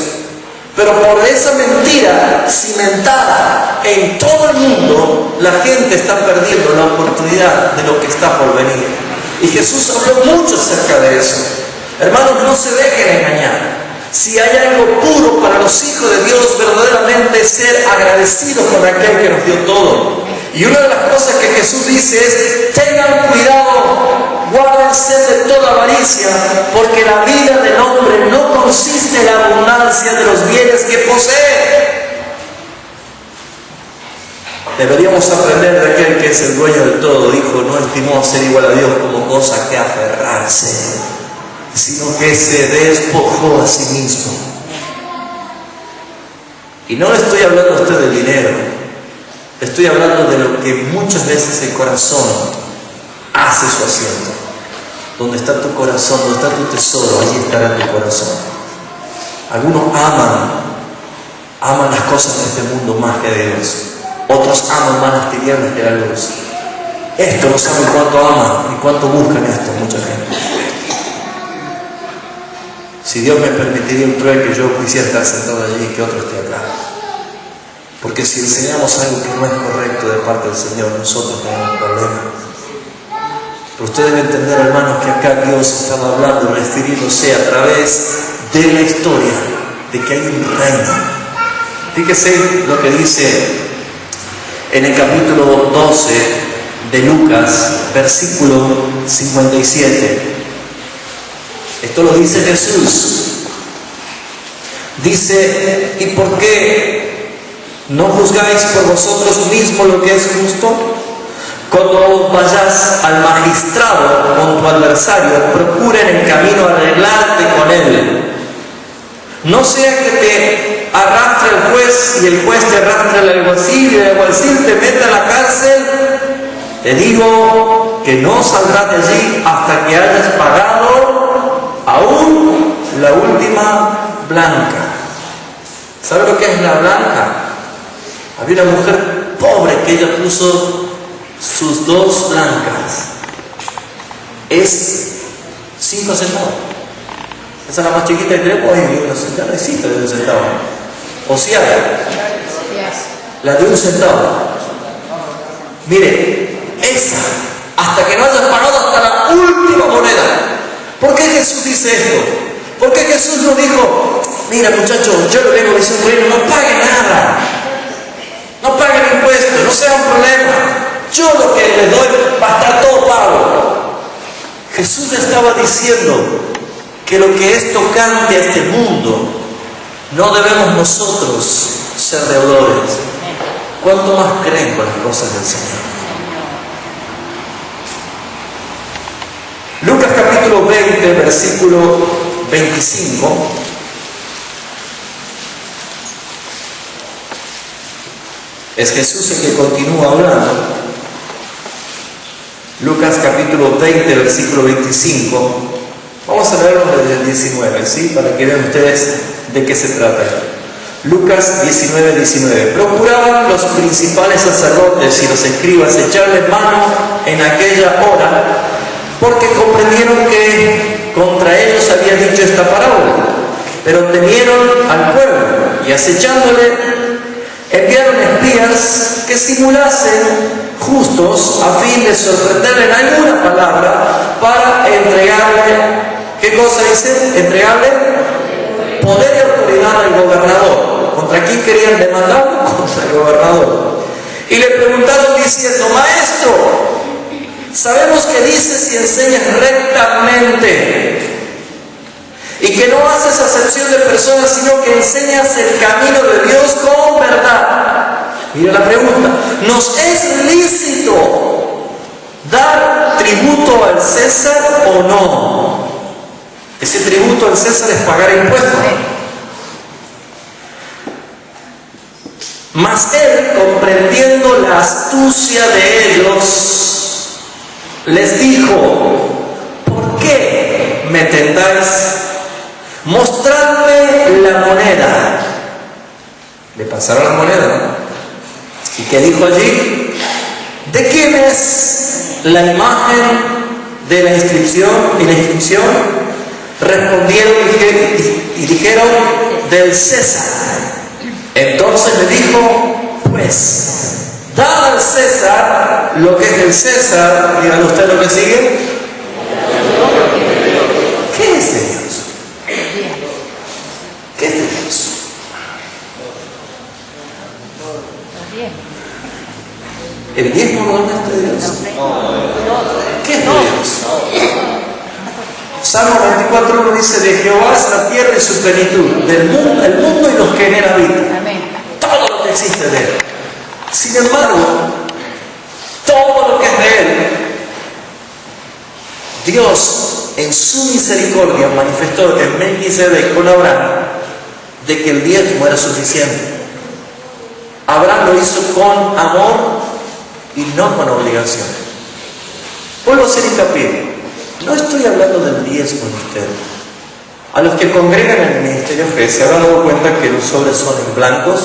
Pero por esa mentira cimentada en todo el mundo, la gente está perdiendo la oportunidad de lo que está por venir. Y Jesús habló mucho acerca de eso. Hermanos, no se dejen engañar. Si hay algo puro para los hijos de Dios, verdaderamente es ser agradecidos con aquel que nos dio todo. Y una de las cosas que Jesús dice es: tengan cuidado, guárdense de toda avaricia, porque la vida del hombre no consiste en la abundancia de los bienes que posee. Deberíamos aprender de aquel que es el dueño de todo. Dijo: no estimó ser igual a Dios como cosa que aferrarse, sino que se despojó a sí mismo. Y no le estoy hablando a usted de dinero, estoy hablando de lo que muchas veces el corazón hace su asiento. Donde está tu corazón, donde está tu tesoro, allí estará tu corazón. Algunos aman las cosas de este mundo más que a Dios. Otros aman más las tinieblas que la luz. Esto no saben cuánto aman y cuánto buscan esto mucha gente. Si Dios me permitiría un trueque, yo quisiera estar sentado allí y que otro esté acá. Porque si enseñamos algo que no es correcto de parte del Señor, nosotros tenemos problemas. Pero ustedes deben entender, hermanos, que acá Dios estaba hablando, refiriéndose a través de la historia de que hay un reino. Fíjese lo que dice en el capítulo 12 de Lucas, versículo 57. Esto lo dice Jesús. Dice: ¿y por qué no juzgáis por vosotros mismos lo que es justo? Cuando vayas al magistrado con tu adversario, procura en el camino arreglarte con él. No sea que te arrastre el juez y el juez te arrastre al alguacil y el alguacil te meta a la cárcel. Te digo que no saldrás de allí hasta que hayas pagado aún la última blanca. ¿Sabe lo que es la blanca? Había una mujer pobre que ella puso sus 2 blancas. Es 5 centavos. Esa es la más chiquita que tenemos hoy. Ya no existe de 1 centavo. O sea, la de 1 centavo. Mire, esa, hasta que no hayas pagado hasta la última moneda. ¿Por qué Jesús dice esto? ¿Por qué Jesús no dijo: mira, muchachos, yo le vengo a decir un reino, no paguen nada, no paguen impuestos, no sea un problema, yo lo que les doy va a estar todo pago? Jesús le estaba diciendo que lo que es tocante a este mundo, no debemos nosotros ser deudores. ¿Cuánto más creen con las cosas del Señor? Lucas capítulo 20, versículo 25. Es Jesús el que continúa hablando. Lucas capítulo 20, versículo 25. Vamos a leerlo desde el 19, ¿sí? Para que vean ustedes de qué se trata. Lucas 19, 19. Procuraban los principales sacerdotes y los escribas echarle mano en aquella hora, porque comprendieron que contra ellos había dicho esta parábola. Pero temieron al pueblo y acechándole, enviaron espías que simulasen justos a fin de sorprenderle en alguna palabra para entregarle, ¿qué cosa dice? Entregarle poder y autoridad al gobernador. ¿Contra quién querían demandar? Contra el gobernador. Y le preguntaron diciendo: Maestro, sabemos que dices y enseñas rectamente y que no haces acepción de personas, sino que enseñas el camino de Dios con verdad. Mira la pregunta: ¿nos es lícito dar tributo al César o no? Ese tributo al César es pagar impuestos. Mas él, comprendiendo la astucia de ellos, les dijo: ¿por qué me tentáis? Mostradme la moneda. Le pasaron la moneda. ¿Y qué dijo allí? ¿De quién es la imagen de la inscripción y la inscripción? Respondieron y dijeron: del César. Entonces le dijo: pues, dad al César lo que es del César. Díganle usted lo que sigue. ¿Qué es de Dios? ¿El diezmo realmente es de Dios? ¿Qué es de Dios? Salmo 24:1 dice: de Jehová es la tierra y su plenitud, el mundo y los que en él habitan. Todo lo que existe de él. Sin embargo, todo lo que es de él, Dios en su misericordia manifestó en Melquisedec con Abraham de que el diezmo era suficiente. Abraham lo hizo con amor y no con obligación. Vuelvo a hacer hincapié. No estoy hablando del diezmo en usted. A los que congregan en el ministerio fe se habrán dado cuenta que los sobres son en blancos,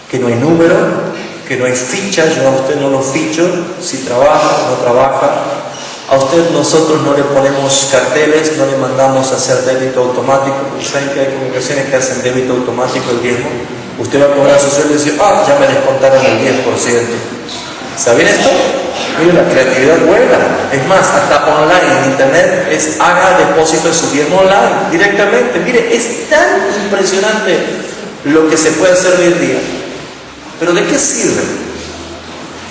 que no hay número, que no hay ficha. Yo a usted no lo ficho si trabaja o no trabaja. A usted nosotros no le ponemos carteles, no le mandamos a hacer débito automático. ¿Saben que hay congregaciones que hacen débito automático el diezmo? Usted va a cobrar su sueldo y dice: ya me descontaron el 10%. ¿Saben esto? Mire, la creatividad buena. Es más, hasta online, en internet, haga depósito de su diezmo online, directamente. Mire, es tan impresionante lo que se puede hacer hoy en día. Pero ¿de qué sirve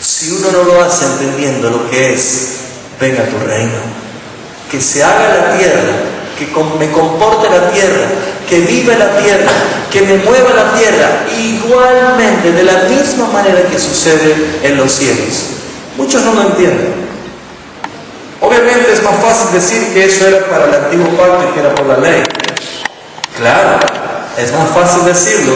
si uno no lo hace entendiendo lo que es: venga tu reino, que se haga la tierra, que me comporte la tierra, que viva la tierra, que me mueva la tierra, igualmente, de la misma manera que sucede en los cielos? Muchos no lo entienden. Obviamente es más fácil decir que eso era para el antiguo pacto y que era por la ley. Claro, es más fácil decirlo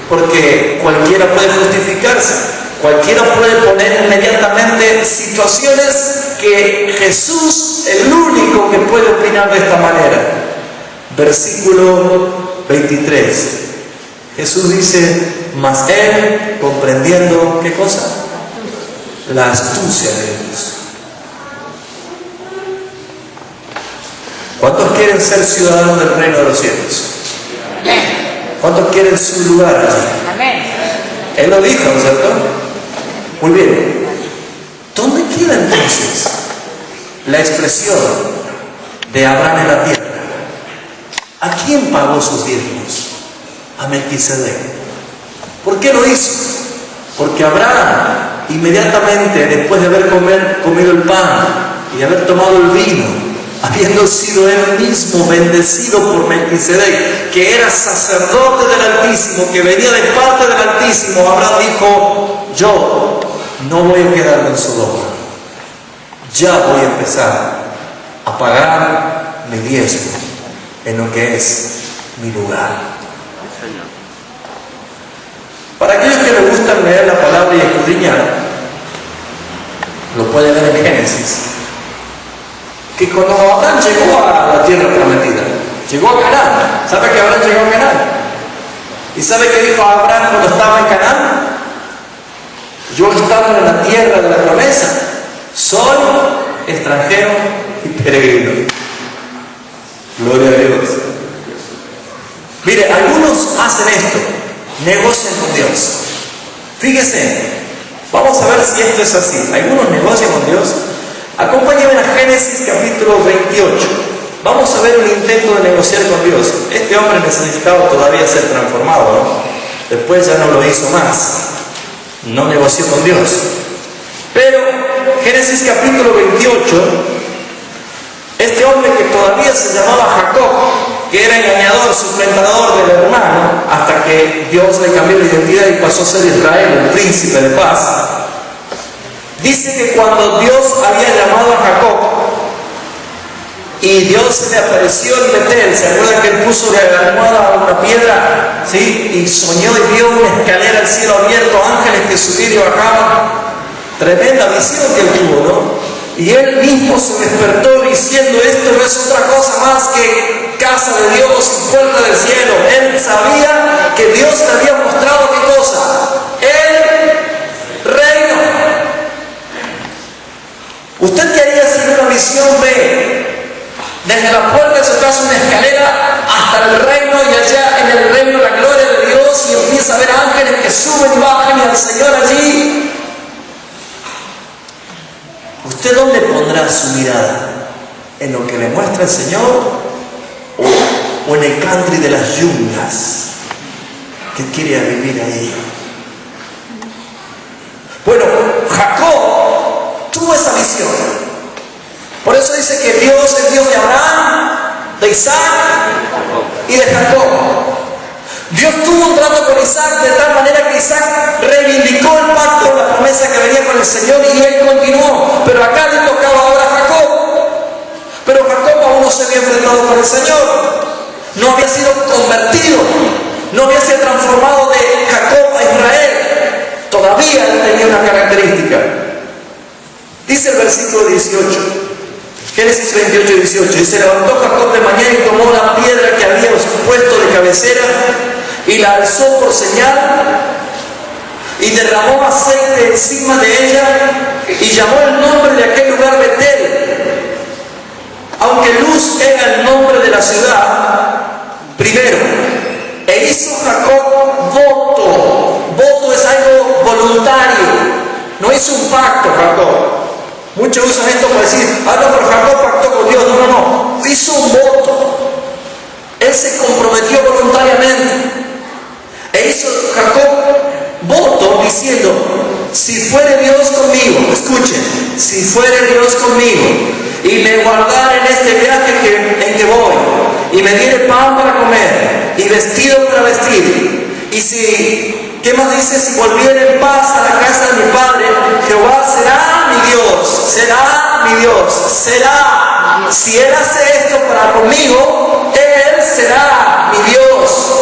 porque cualquiera puede justificarse, cualquiera puede poner inmediatamente situaciones que Jesús, el único que puede opinar de esta manera. Versículo 23. Jesús dice: mas él, comprendiendo, ¿qué cosa? La astucia de Dios. ¿Cuántos quieren ser ciudadanos del reino de los cielos? ¿Cuántos quieren su lugar allí? Él lo dijo, ¿no es cierto? Muy bien. ¿Dónde queda entonces la expresión de Abraham en la tierra? ¿A quién pagó sus diezmos? A Melquisedec. ¿Por qué lo hizo? Porque Abraham, inmediatamente después de haber comido el pan y haber tomado el vino, habiendo sido él mismo bendecido por Melquisedec, que era sacerdote del Altísimo, que venía de parte del Altísimo, Abraham dijo: yo no voy a quedarme en Sodoma, ya voy a empezar a pagar mi diezmo en lo que es mi lugar. Para aquellos que les gusta leer la palabra y escudriñar, lo pueden ver en Génesis, que cuando Abraham llegó a la tierra prometida, llegó a Canaán. ¿Sabe que Abraham llegó a Canaán? ¿Y sabe qué dijo Abraham cuando estaba en Canaán? Yo estaba en la tierra de la promesa, soy extranjero y peregrino. Gloria a Dios. Mire, algunos hacen esto, negocian con Dios. Fíjese, vamos a ver si esto es así. Algunos negocian con Dios. Acompáñenme a Génesis capítulo 28. Vamos a ver un intento de negociar con Dios. Este hombre necesitaba todavía ser transformado, ¿no? Después ya no lo hizo más. No negoció con Dios. Pero Génesis capítulo 28, este hombre que todavía se llamaba Jacob, que era engañador, suplantador del hermano, hasta que Dios le cambió la identidad y pasó a ser Israel, el príncipe de paz. Dice que cuando Dios había llamado a Jacob y Dios se le apareció en Betel, ¿se acuerdan que él puso de almohada una piedra? ¿Sí? Y soñó y vio una escalera al cielo abierto, ángeles que subían y bajaban. Tremenda visión que él tuvo, ¿no? Y él mismo se despertó diciendo: esto no es otra cosa más que casa de Dios y puerta del cielo. Él sabía que Dios le había mostrado qué cosa: el reino. ¿Usted qué haría si en una visión ve desde la puerta de su casa una escalera hasta el reino, y allá en el reino la gloria de Dios, y empieza a ver ángeles que suben y bajan y al Señor allí? ¿Usted dónde pondrá su mirada? ¿En lo que le muestra el Señor o en el country de las yungas que quiere vivir ahí? Bueno, Jacob tuvo esa visión. Por eso dice que Dios es Dios de Abraham, de Isaac y de Jacob. Dios tuvo un trato con Isaac de tal manera que Isaac reivindicó el pacto, la promesa que venía con el Señor, y él continuó. Pero acá le tocaba ahora a Jacob. Pero Jacob aún no se había enfrentado con el Señor. No había sido convertido. No había sido transformado de Jacob a Israel. Todavía tenía una característica. Dice el versículo 18. Génesis 28, 18. Y se levantó Jacob de mañana y tomó la piedra que había puesto de cabecera y la alzó por señal y derramó aceite encima de ella y llamó el nombre de aquel lugar Betel, aunque Luz era el nombre de la ciudad primero. E hizo Jacob voto. Voto es algo voluntario. No hizo un pacto Jacob. Muchos usan esto para decir, no, pero Jacob pactó con Dios. No, no. Hizo un voto. Él se comprometió voluntariamente. E hizo Jacob voto diciendo, si fuere Dios conmigo, escuchen, si fuere Dios conmigo y me guardare en este viaje en que voy, y me diere pan para comer y vestido para vestir, y si, ¿qué más dice? Si volviere en paz a la casa de mi padre, Jehová será mi Dios, será mi Dios, será. Si Él hace esto para conmigo, Él será mi Dios.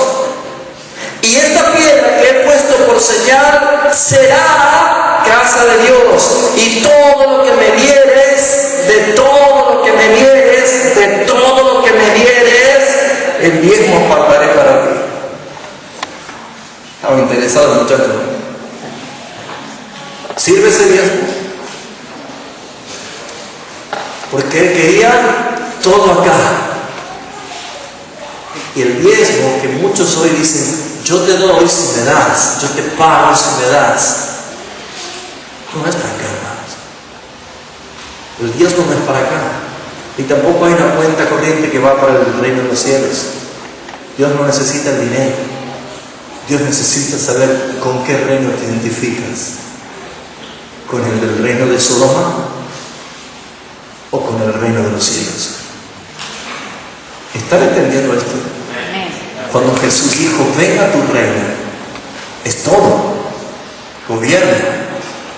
Y esta piedra que he puesto por señal será casa de Dios. Y todo lo que me dieres, de todo lo que me dieres, de todo lo que me dieres, el diezmo apartaré para ti. Estaba interesado el muchacho. Sirve ese diezmo. Porque él quería todo acá. Y el diezmo que muchos hoy dicen, yo te doy si me das, yo te pago si me das, no es para acá, hermanos. El diezmo no es para acá. Y tampoco hay una cuenta corriente que va para el reino de los cielos. Dios no necesita el dinero. Dios necesita saber con qué reino te identificas. ¿Con el del reino de Sodoma o con el reino de los cielos? ¿Están entendiendo esto? Cuando Jesús dijo, venga tu reino, es todo. Gobierno,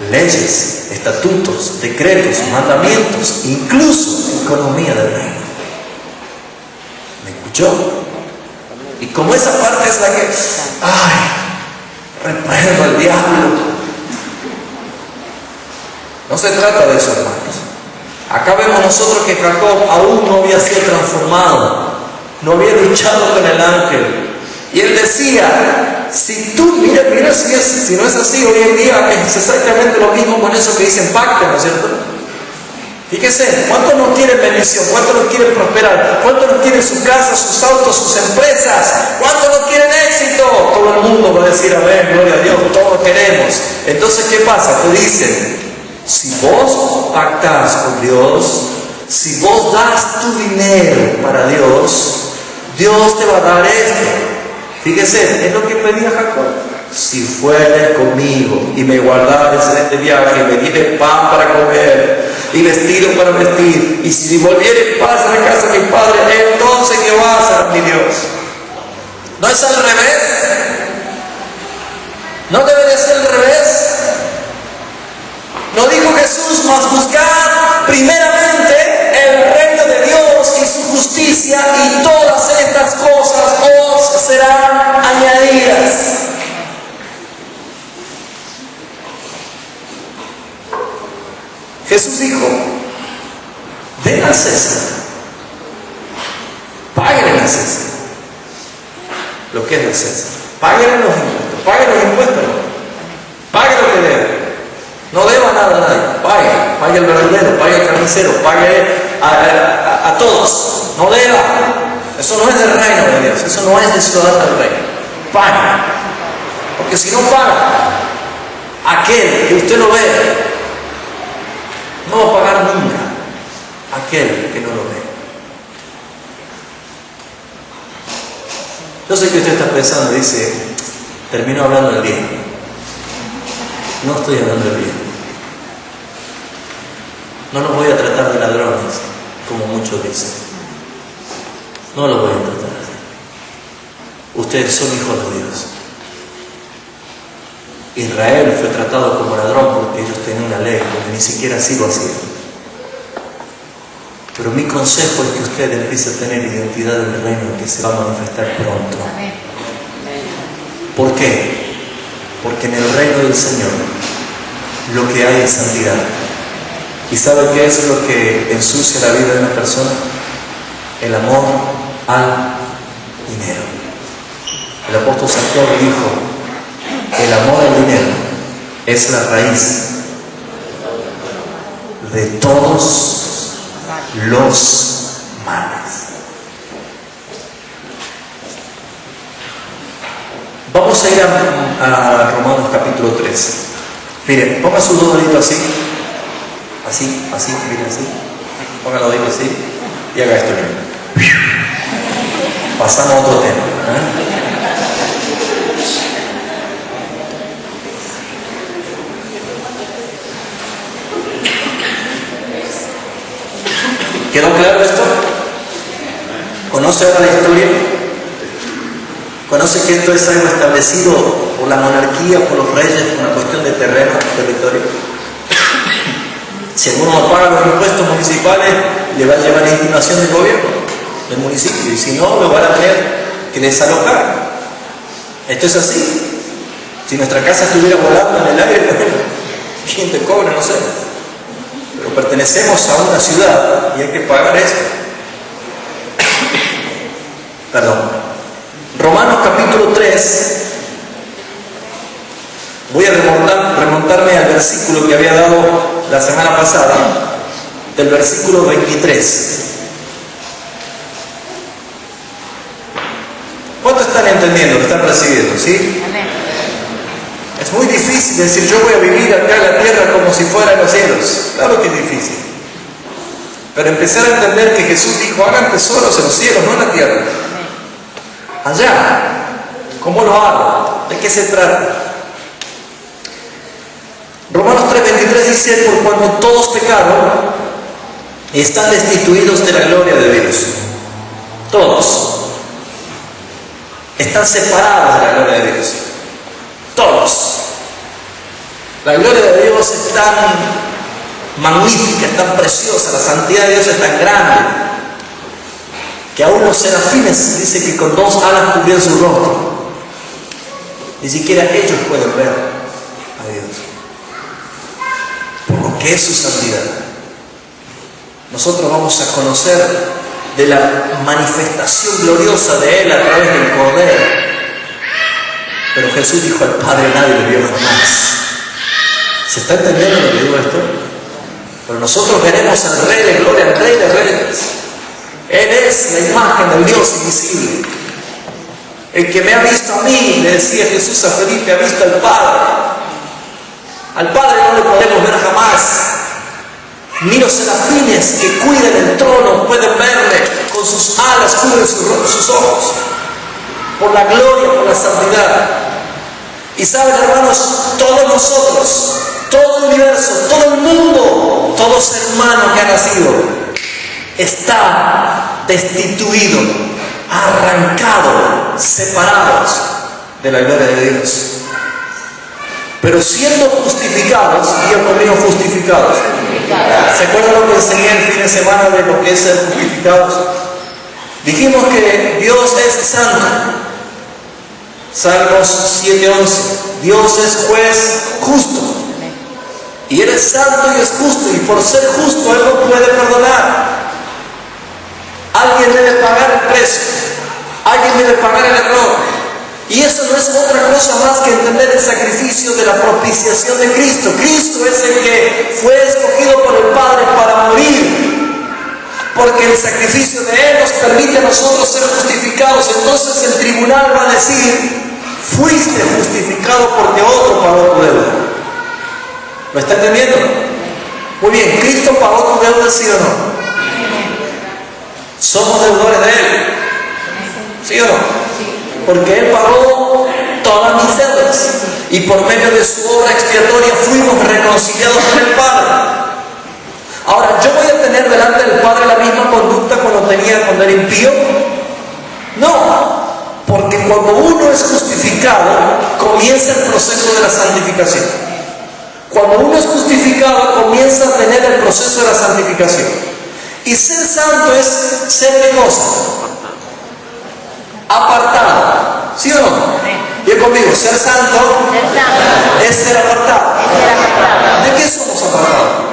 leyes, estatutos, decretos, mandamientos, incluso economía del reino. ¿Me escuchó? Y como esa parte es la que, reprendo al diablo. No se trata de eso, hermanos. Acá vemos nosotros que Jacob aún no había sido transformado. No había luchado con el ángel. Y él decía, si tú, mira si no es así, hoy en día es exactamente lo mismo con eso que dicen pacto, ¿no es cierto? Fíjese, ¿cuántos no quieren bendición? ¿Cuántos no quieren prosperar? ¿Cuántos no quieren su casa, sus autos, sus empresas? ¿Cuántos no quieren éxito? Todo el mundo va a decir, amén, gloria a Dios, todos queremos. Entonces, ¿qué pasa? Te dicen, si vos pactás con Dios, si vos das tu dinero para Dios, Dios te va a dar esto. Fíjese, es lo que pedía Jacob. Si fueres conmigo y me guardares en este viaje, y me dieres pan para comer y vestido para vestir, y si volviere en paz a la casa de mi padre, entonces Jehová será mi Dios. ¿No es al revés? ¿No debería ser al revés? ¿No dijo Jesús, mas buscad primeramente el reino de Dios y su justicia, y todas estas cosas os serán añadidas? Jesús dijo, den al César, paguen al César lo que es del César, paguen los impuestos, paguen lo que deben. No deba nada a nadie, pague el verdadero, pague el carnicero, pague a todos, no deba. Eso no es del reino de Dios, eso no es de ciudadano del reino. Pague, porque si no paga, aquel que usted lo ve, no va a pagar nunca, aquel que no lo ve. Yo sé que usted está pensando, dice, termino hablando del bien. No estoy hablando del bien. No los voy a tratar de ladrones, como muchos dicen. No los voy a tratar así. Ustedes son hijos de Dios. Israel fue tratado como ladrón porque ellos tenían una ley, porque ni siquiera así lo hacían. Pero mi consejo es que usted empiece a tener identidad en el reino que se va a manifestar pronto. ¿Por qué? Porque en el reino del Señor lo que hay es santidad. ¿Y sabe qué es lo que ensucia la vida de una persona? El amor al dinero. El apóstol Santiago dijo: el amor al dinero es la raíz de todos los males. Vamos a ir a Romanos capítulo 3. Miren, ponga sus dos deditos así. Así, miren así. Ponga los deditos así y haga esto. Miren. Pasamos a otro tema. ¿Quedó claro esto? ¿Conoce ahora la historia? ¿Conoce que esto es algo establecido por la monarquía, por los reyes, por una cuestión de terreno, territorio? Si alguno no paga los impuestos municipales, le va a llevar la intimación del gobierno, del municipio, y si no, lo van a tener que desalojar. Esto es así. Si nuestra casa estuviera volando en el aire, ¿quién te cobra? No sé. Pero pertenecemos a una ciudad y hay que pagar esto. Perdón. Romanos capítulo 3. Voy a remontarme al versículo que había dado la semana pasada, del versículo 23. ¿Cuánto están entendiendo? ¿Lo están recibiendo? ¿Sí? Amén. Es muy difícil decir yo voy a vivir acá en la tierra como si fuera en los cielos. Claro que es difícil. Pero empezar a entender que Jesús dijo: hagan tesoros en los cielos, no en la tierra. Allá. ¿Cómo lo hago? ¿De qué se trata? Romanos 3:23 dice: por cuando todos pecaron, están destituidos de la gloria de Dios. Todos. Están separados de la gloria de Dios. Todos. La gloria de Dios es tan magnífica, es tan preciosa, la santidad de Dios es tan grande, que aún los serafines dice que con 2 alas cubrían su rostro. Ni siquiera ellos pueden ver a Dios, por lo que es su santidad. Nosotros vamos a conocer de la manifestación gloriosa de Él a través del Cordero. Pero Jesús dijo al Padre: nadie lo vio jamás. ¿Se está entendiendo lo que digo esto? Pero nosotros veremos al Rey de Gloria, al Rey de Reyes. Él es la imagen del Dios invisible. El que me ha visto a mí, le decía Jesús a Felipe, ha visto al Padre. Al Padre no le podemos ver jamás. Ni los serafines que cuidan el trono pueden verle, con sus alas cubren sus ojos, por la gloria, por la santidad. Y saben, hermanos, todos nosotros, todo el universo, todo el mundo, todo ser humano que ha nacido, está destituido, arrancado, separados de la gloria de Dios. Pero siendo justificados, digan conmigo justificados. ¿Se acuerdan lo que enseñé el fin de semana de lo que es ser justificados? Dijimos que Dios es santo. Salmos 7:11. Dios es juez justo. Y Él es santo y es justo. Y por ser justo, Él no puede perdonar. Alguien debe pagar el precio. Alguien debe pagar el error. Y eso no es otra cosa más que entender el sacrificio de la propiciación de Cristo. Cristo es el que fue escogido por el Padre para morir, porque el sacrificio de Él nos permite a nosotros ser justificados. Entonces el tribunal va a decir: fuiste justificado porque otro pagó tu deuda. ¿Lo está entendiendo? Muy bien, ¿Cristo pagó tu deuda, sí o no? ¿Somos deudores de Él? ¿Sí o no? Porque Él pagó todas mis deudas y por medio de su obra expiatoria fuimos reconciliados con el Padre. Ahora, ¿yo voy a tener delante del Padre la misma conducta cuando era impío? No, porque cuando uno es justificado, comienza el proceso de la santificación. Cuando uno es justificado, comienza a tener el proceso de la santificación. Y ser santo es ser ¿qué cosa? Apartado. ¿Sí o no? Bien conmigo, ser santo es ser apartado. ¿De qué somos apartados?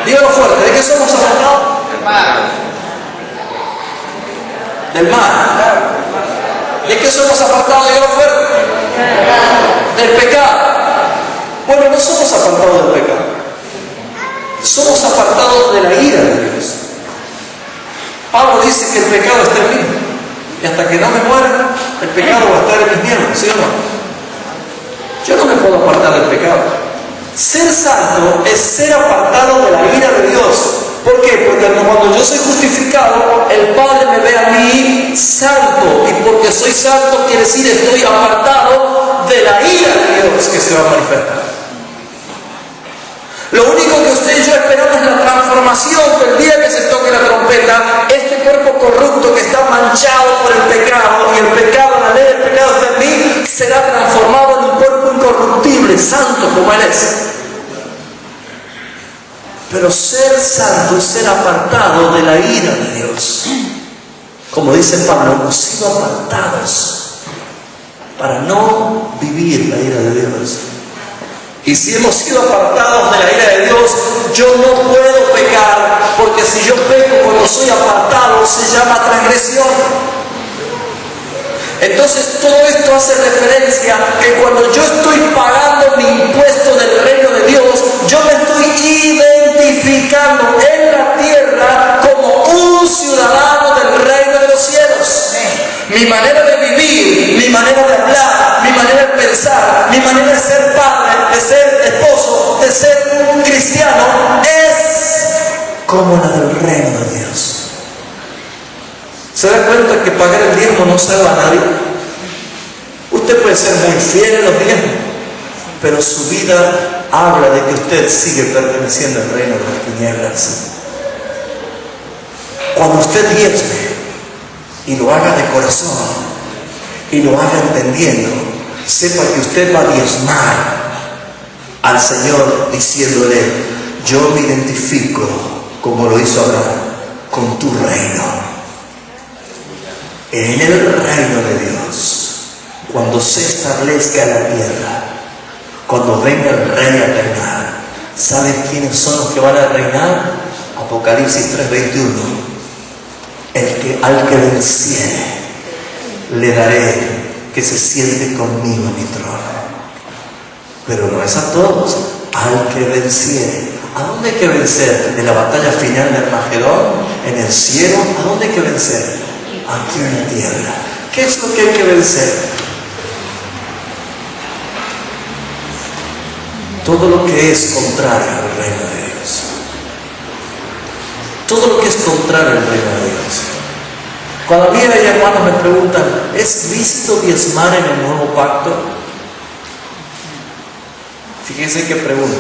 Dígalo fuerte, ¿de qué somos apartados? Del mal. ¿De qué somos apartados? Dígalo fuerte. Del pecado. Bueno, no somos apartados del pecado. Somos apartados de la ira de Dios. Pablo dice que el pecado está en mí. Y hasta que no me muera, el pecado va a estar en mis miembros, ¿sí o no? Yo no me puedo apartar del pecado. Ser santo es ser apartado de la ira de Dios. ¿Por qué? Porque cuando yo soy justificado, el Padre me ve a mí santo. Y porque soy santo quiere decir estoy apartado de la ira de Dios que se va a manifestar. Lo único que usted y yo esperamos es la transformación, que el día que se toque la trompeta, este cuerpo corrupto que está manchado por el pecado, y el pecado, la ley del pecado está en mí, será transformado en un cuerpo incorruptible, santo como Él es. Pero ser santo es ser apartado de la ira de Dios. Como dice Pablo, hemos sido apartados para no vivir la ira de Dios. Y si hemos sido apartados de la ira de Dios, yo no puedo pecar, porque si yo peco cuando soy apartado, se llama transgresión. Entonces todo esto hace referencia que cuando yo estoy pagando mi impuesto del reino de Dios, yo me estoy identificando en la tierra como un ciudadano del reino de los cielos. Mi manera de vivir, mi manera de hablar, mi manera de pensar, mi manera de ser padre, de ser esposo, de ser un cristiano, es como la del reino de Dios. ¿Se da cuenta que pagar el diezmo no salva a nadie? Usted puede ser muy fiel a los diezmos, pero su vida habla de que usted sigue perteneciendo al reino de las tinieblas. Cuando usted diezme y lo haga de corazón y lo haga entendiendo, sepa que usted va a diezmar al Señor diciéndole: yo me identifico, como lo hizo Abraham, con tu reino. En el reino de Dios, cuando se establezca la tierra, cuando venga el rey a reinar, ¿saben quiénes son los que van a reinar? Apocalipsis 3:21. Al que venciere, le daré que se siente conmigo en mi trono. Pero no es a todos, al que venciere. ¿A dónde hay que vencer? ¿En la batalla final de Armagedón? ¿En el cielo? ¿A dónde hay que vencer? Aquí en la tierra. ¿Qué es lo que hay que vencer? Todo lo que es contrario al reino de Dios. Todo lo que es contrario al reino de Dios. Cuando a mí hay hermanos me preguntan: ¿es lícito diezmar en el nuevo pacto? Fíjense qué pregunta.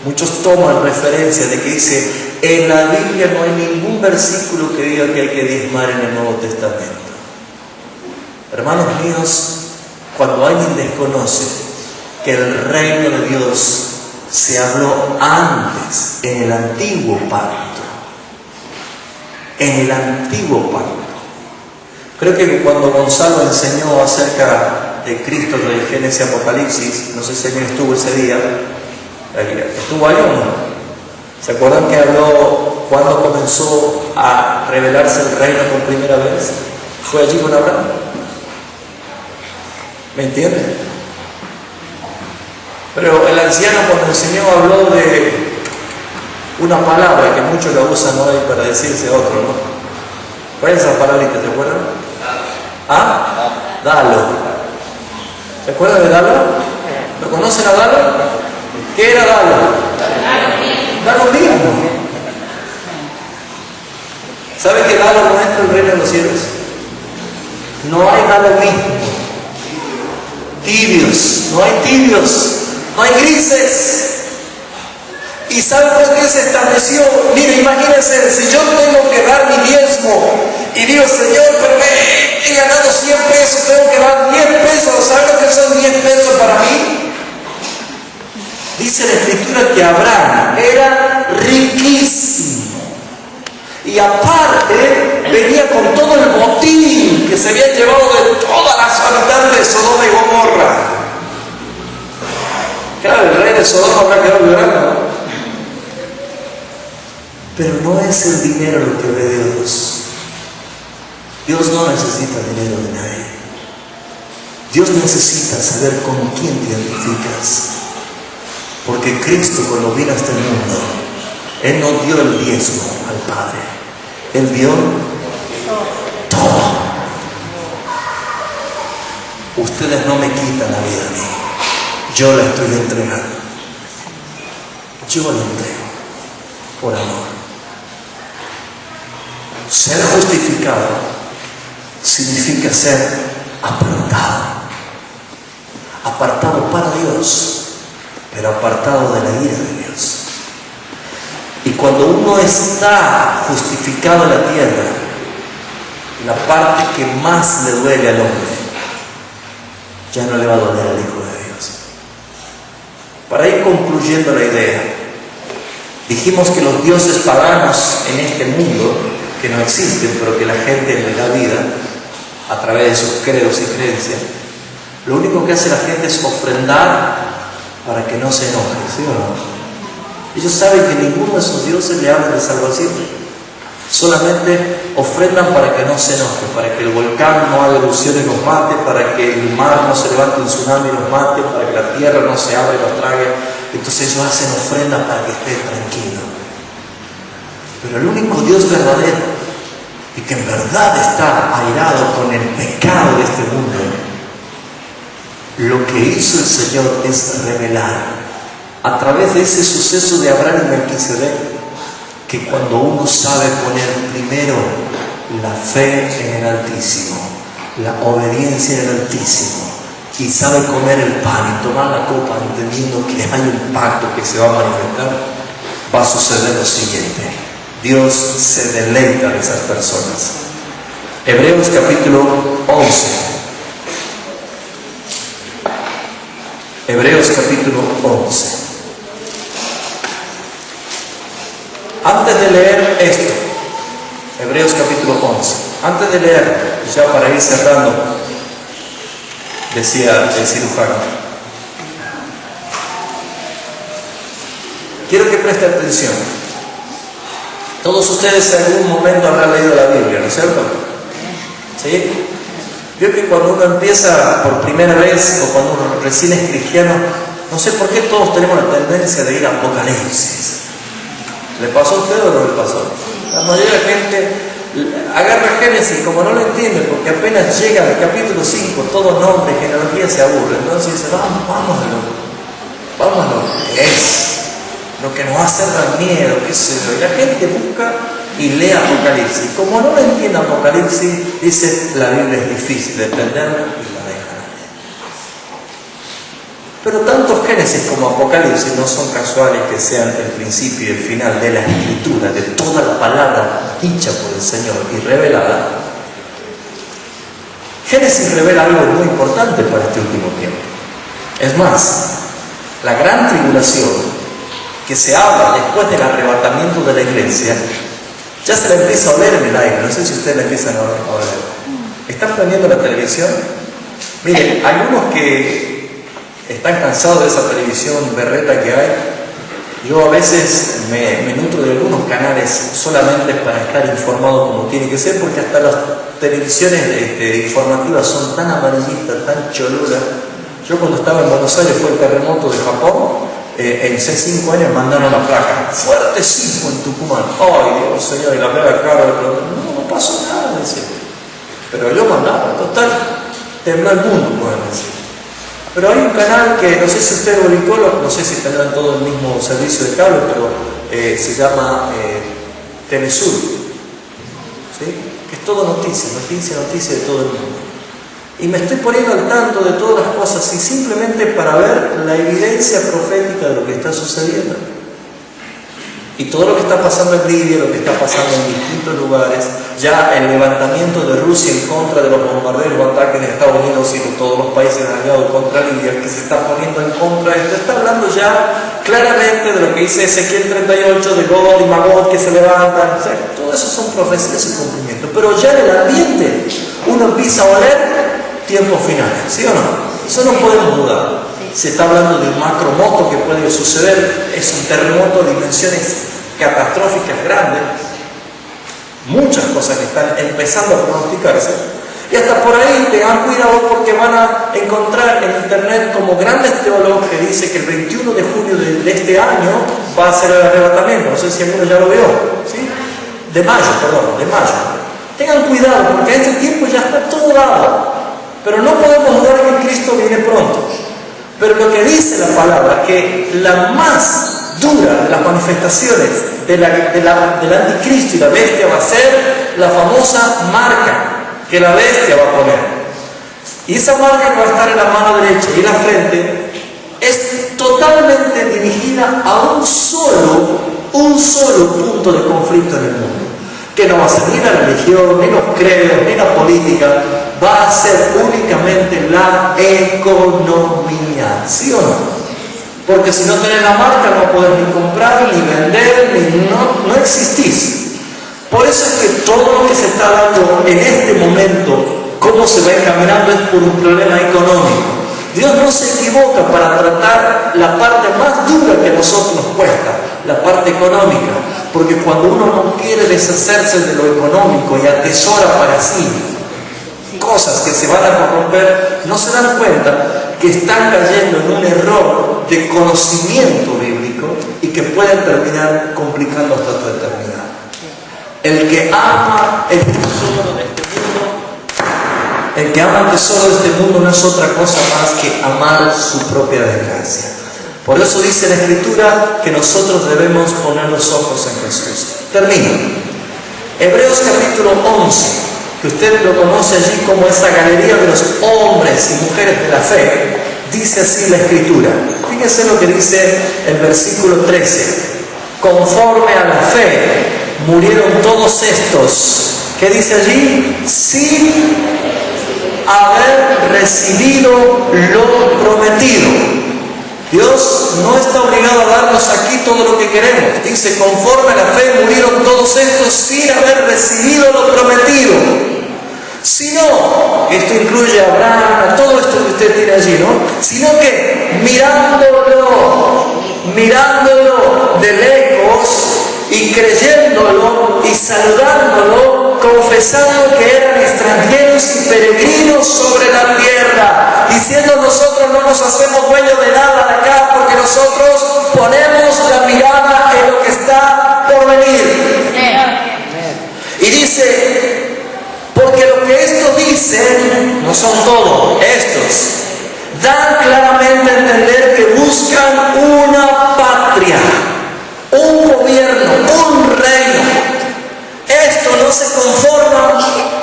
Muchos toman referencia de que dice: en la Biblia no hay ningún versículo que diga que hay que diezmar en el Nuevo Testamento. Hermanos míos, cuando alguien desconoce que el reino de Dios se habló antes, en el antiguo pacto, en el antiguo pacto. Creo que cuando Gonzalo enseñó acerca de Cristo de Génesis y Apocalipsis, no sé si alguien estuvo ese día, ¿estuvo ahí o no? ¿Se acuerdan que habló cuando comenzó a revelarse el reino por primera vez? Fue allí con Abraham. ¿Me entienden? Pero el anciano cuando enseñó habló de una palabra que muchos la usan hoy para decirse otro, ¿no? ¿Cuál es esa palabrita? ¿Se acuerdan? ¿Ah? Dalo. ¿Se acuerdan de Dalo? ¿Lo conocen a Dalo? ¿Qué era Dalo? Da lo mismo. ¿Sabe que da lo nuestro el reino de los cielos? No hay da lo mismo. Tibios, no hay tibios, no hay grises. ¿Y saben por qué se estableció? Mire, imagínense, si yo tengo que dar mi diezmo y digo, Señor, pero he ganado 100 pesos, tengo que dar 10 pesos, ¿saben lo que son 10 pesos para mí? Dice la Escritura que Abraham era riquísimo. Y aparte, venía con todo el botín que se había llevado de todas las habitantes de Sodoma y Gomorra. Claro, el rey de Sodoma habrá quedado llorando. Pero no es el dinero lo que ve Dios. Dios no necesita dinero de nadie. Dios necesita saber con quién te identificas. Porque Cristo, cuando vino a este mundo, Él no dio el diezmo al Padre. Él dio todo. Ustedes no me quitan la vida a mí. Yo la estoy entregando. Yo la entrego por amor. Ser justificado significa ser apartado. Apartado para Dios, pero apartado de la ira de Dios. Y cuando uno está justificado en la tierra, la parte que más le duele al hombre, ya no le va a doler al Hijo de Dios. Para ir concluyendo la idea, dijimos que los dioses paganos en este mundo, que no existen, pero que la gente le da vida a través de sus credos y creencias, lo único que hace la gente es ofrendar para que no se enoje, ¿sí o no? Ellos saben que ninguno de sus dioses le habla de salvación. Solamente ofrendan para que no se enoje, para que el volcán no haga erupción y los mate, para que el mar no se levante un tsunami y los mate, para que la tierra no se abra y los trague. Entonces ellos hacen ofrendas para que esté tranquilo. Pero el único Dios verdadero y que en verdad está airado con el pecado de este mundo, lo que hizo el Señor es revelar a través de ese suceso de Abraham y Melquisedec, que cuando uno sabe poner primero la fe en el Altísimo, la obediencia en el Altísimo, y sabe comer el pan y tomar la copa entendiendo que hay un pacto que se va a manifestar, va a suceder lo siguiente: Dios se deleita de esas personas. Hebreos capítulo 11. Hebreos capítulo 11. Antes de leer esto, Hebreos capítulo 11, antes de leer, ya para ir cerrando, decía el cirujano, quiero que preste atención. Todos ustedes en algún momento habrán leído la Biblia, ¿no es cierto? ¿Sí? Veo que cuando uno empieza por primera vez o cuando uno recién es cristiano, no sé por qué todos tenemos la tendencia de ir a Apocalipsis. ¿Le pasó a usted o no le pasó? La mayoría de la gente agarra Génesis, como no lo entiende, porque apenas llega al capítulo 5, todo nombre, genealogía, se aburre. Entonces dice, vamos a lo que es, lo que nos va a hacer dar miedo, qué sé yo. Y la gente busca y lee Apocalipsis. Como no lo entiende Apocalipsis, dice, la Biblia es difícil de entenderla y la dejan. Pero tanto Génesis como Apocalipsis no son casuales que sean el principio y el final de la Escritura, de toda la palabra dicha por el Señor y revelada. Génesis revela algo muy importante para este último tiempo. Es más, la gran tribulación que se habla después del arrebatamiento de la iglesia, ya se la empieza a oler en el aire. No sé si ustedes la empiezan a oler. ¿Están prendiendo la televisión? Miren, algunos que están cansados de esa televisión berreta que hay. Yo a veces me nutro de algunos canales solamente para estar informado como tiene que ser, porque hasta las televisiones informativas son tan amarillistas, tan cholulas. Yo cuando estaba en Buenos Aires fue el terremoto de Japón, en C5N mandaron la placa, fuerte sismo en Tucumán. Ay Dios Señor, y la placa cara, no pasó nada, decía. Pero yo mandaba, total, tembló el mundo, pueden decir. Pero hay un canal que no sé si usted lo ubicó, no sé si tendrán todo el mismo servicio de cable, pero se llama Telesur, ¿sí? Que es todo noticia de todo el mundo. Y me estoy poniendo al tanto de todas las cosas y simplemente para ver la evidencia profética de lo que está sucediendo. Y todo lo que está pasando en Libia, lo que está pasando en distintos lugares, ya el levantamiento de Rusia en contra de los bombardeos o ataques de Estados Unidos y de todos los países aliados contra Libia, que se está poniendo en contra de esto, está hablando ya claramente de lo que dice Ezequiel 38, de Gog y Magog que se levantan. O sea, todo eso son profecías y cumplimientos. Pero ya en el ambiente uno empieza a oler tiempos finales, ¿sí o no? Eso no podemos dudar. Se está hablando de un macromoto que puede suceder, es un terremoto de dimensiones catastróficas grandes, muchas cosas que están empezando a pronosticarse, y hasta por ahí tengan cuidado porque van a encontrar en internet como grandes teólogos que dicen que el 21 de junio de este año va a ser el arrebatamiento. No sé si alguno ya lo vio, ¿sí? De mayo. Tengan cuidado porque a este tiempo ya está todo dado, pero no podemos dudar que Cristo viene pronto. Pero lo que dice la palabra, que la más dura de las manifestaciones del anticristo y la bestia va a ser la famosa marca que la bestia va a poner. Y esa marca que va a estar en la mano derecha y en la frente es totalmente dirigida a un solo punto de conflicto en el mundo. Que no va a ser ni la religión, ni los credos, ni la política, va a ser únicamente la economía, ¿sí o no? Porque si no tenés la marca no podés ni comprar, ni vender, no existís. Por eso es que todo lo que se está dando en este momento, cómo se va encaminando, es por un problema económico. Dios no se equivoca para tratar la parte más dura que a nosotros nos cuesta, la parte económica, porque cuando uno no quiere deshacerse de lo económico y atesora para sí cosas que se van a corromper, no se dan cuenta que están cayendo en un error de conocimiento bíblico y que pueden terminar complicando hasta su eternidad. El que ama el tesoro de este mundo, el que ama el tesoro de este mundo no es otra cosa más que amar su propia desgracia. Por eso dice la Escritura que nosotros debemos poner los ojos en Jesús. Termino. Hebreos capítulo 11, que usted lo conoce allí como esa galería de los hombres y mujeres de la fe, dice así la Escritura. Fíjense lo que dice el versículo 13. Conforme a la fe murieron todos estos. ¿Qué dice allí? Sin haber recibido lo prometido. Dios no está obligado a darnos aquí todo lo que queremos. Dice, conforme a la fe murieron todos estos sin haber recibido lo prometido. Sino, esto incluye a Abraham, a todo esto que usted tiene allí, ¿no? Sino que mirándolo de lejos y creyéndolo y saludándolo, confesando que eran extranjeros y peregrinos sobre la tierra, diciendo nosotros no nos hacemos dueños de nada de acá porque nosotros ponemos la mirada en lo que está por venir. Y dice, porque lo que estos dicen, no son todos, estos, dan claramente a entender que buscan una patria, un gobierno, un reino. Esto no se conforma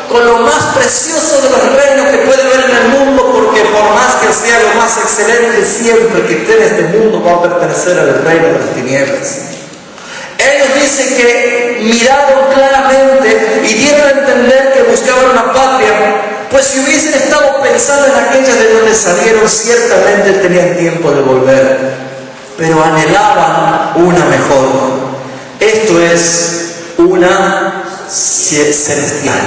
con lo más precioso de los reinos que puede ver en el mundo, porque por más que sea lo más excelente, siempre que esté en este mundo va a pertenecer al reino de las tinieblas. Ellos dicen que miraron claramente y dieron a entender que buscaban una patria, pues si hubiesen estado pensando en aquellas de donde salieron, ciertamente tenían tiempo de volver, pero anhelaban una mejor. Esto es una celestial.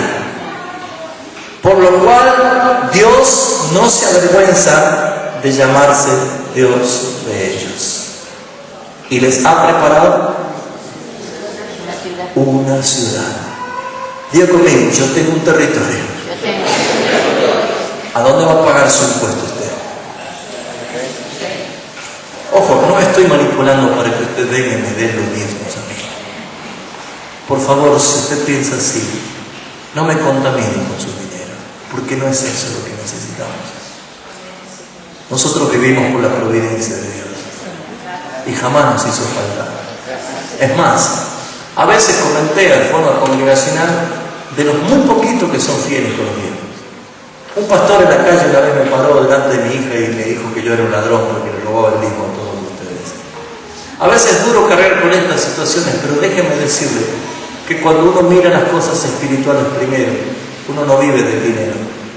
Por lo cual Dios no se avergüenza de llamarse Dios de ellos. Y les ha preparado una ciudad. Diga conmigo, yo tengo un territorio. ¿A dónde va a pagar su impuesto usted? Ojo, no estoy manipulando para que usted venga y me dé los diezmos a mí. Por favor, si usted piensa así, no me contamine con su dinero, porque no es eso lo que necesitamos. Nosotros vivimos por la providencia de Dios y jamás nos hizo falta. Es más, a veces comenté de forma congregacional de los muy poquitos que son fieles con los diezmos. Un pastor en la calle una vez me paró delante de mi hija y me dijo que yo era un ladrón porque le robaba el diezmo a todos ustedes. A veces es duro cargar con estas situaciones, pero déjeme decirle que cuando uno mira las cosas espirituales primero, uno no vive del dinero,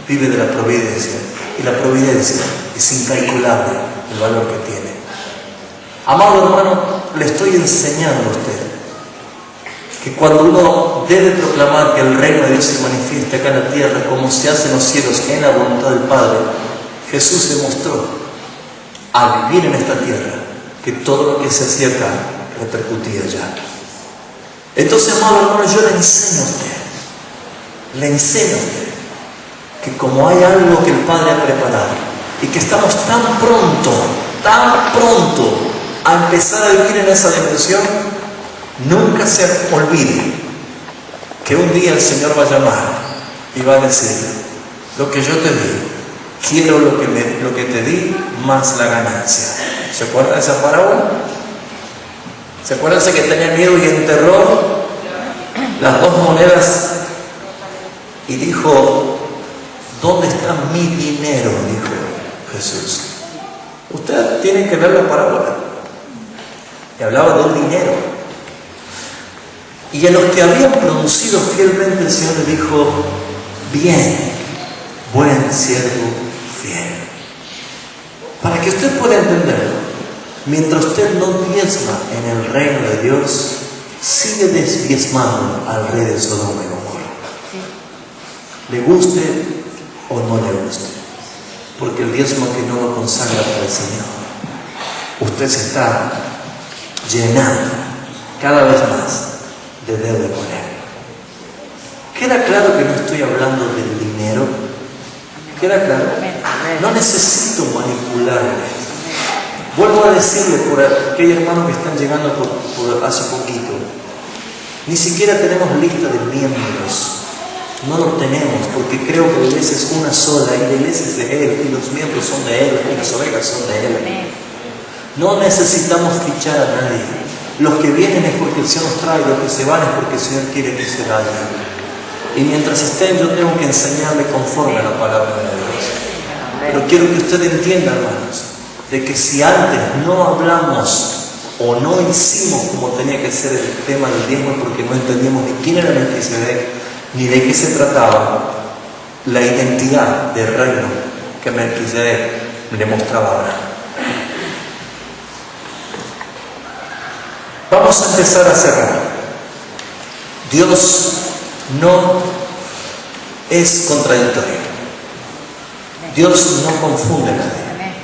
vive de la providencia. Y la providencia es incalculable el valor que tiene. Amado hermano, le estoy enseñando a usted que cuando uno debe proclamar que el reino de Dios se manifiesta acá en la tierra como se hace en los cielos, en la voluntad del Padre, Jesús demostró al vivir en esta tierra que todo lo que se hacía acá repercutía allá. Entonces, amado hermano, yo le enseño a usted que como hay algo que el Padre ha preparado y que estamos tan pronto a empezar a vivir en esa dimensión, nunca se olvide que un día el Señor va a llamar y va a decir: lo que yo te di, quiero lo que te di más la ganancia. ¿Se acuerdan de esa parábola? ¿Se acuerdan que tenía miedo y enterró las 2 monedas y dijo: ¿dónde está mi dinero?, dijo Jesús. Usted tiene que ver la parábola. Y hablaba del dinero. Y a los que habían producido fielmente, el Señor le dijo: bien, buen siervo fiel. Para que usted pueda entenderlo, mientras usted no diezma en el reino de Dios, sigue desdiezmando al rey de Sodoma y Gomorra. Le guste o no le guste, porque el diezmo que no lo consagra para el Señor, usted se está llenando cada vez más de deuda con Él. ¿Queda claro que no estoy hablando del dinero? ¿Queda claro? No necesito manipularle. Vuelvo a decirle por aquellos hermanos que están llegando por hace poquito, ni siquiera tenemos lista de miembros. No lo tenemos, porque creo que la iglesia es una sola, y la iglesia es de Él, y los miembros son de Él, y las ovejas son de Él. No necesitamos fichar a nadie. Los que vienen es porque el Señor nos trae, los que se van es porque el Señor quiere que se vayan. Y mientras estén, yo tengo que enseñarle conforme a la palabra de Dios. Pero quiero que usted entienda, hermanos, de que si antes no hablamos o no hicimos como tenía que ser el tema del diezmo, porque no entendíamos ni quién era Melquisedec, ni de qué se trataba, la identidad del reino que Melquisedec le mostraba ahora. Vamos a empezar a cerrar. Dios no es contradictorio. Dios no confunde a nadie.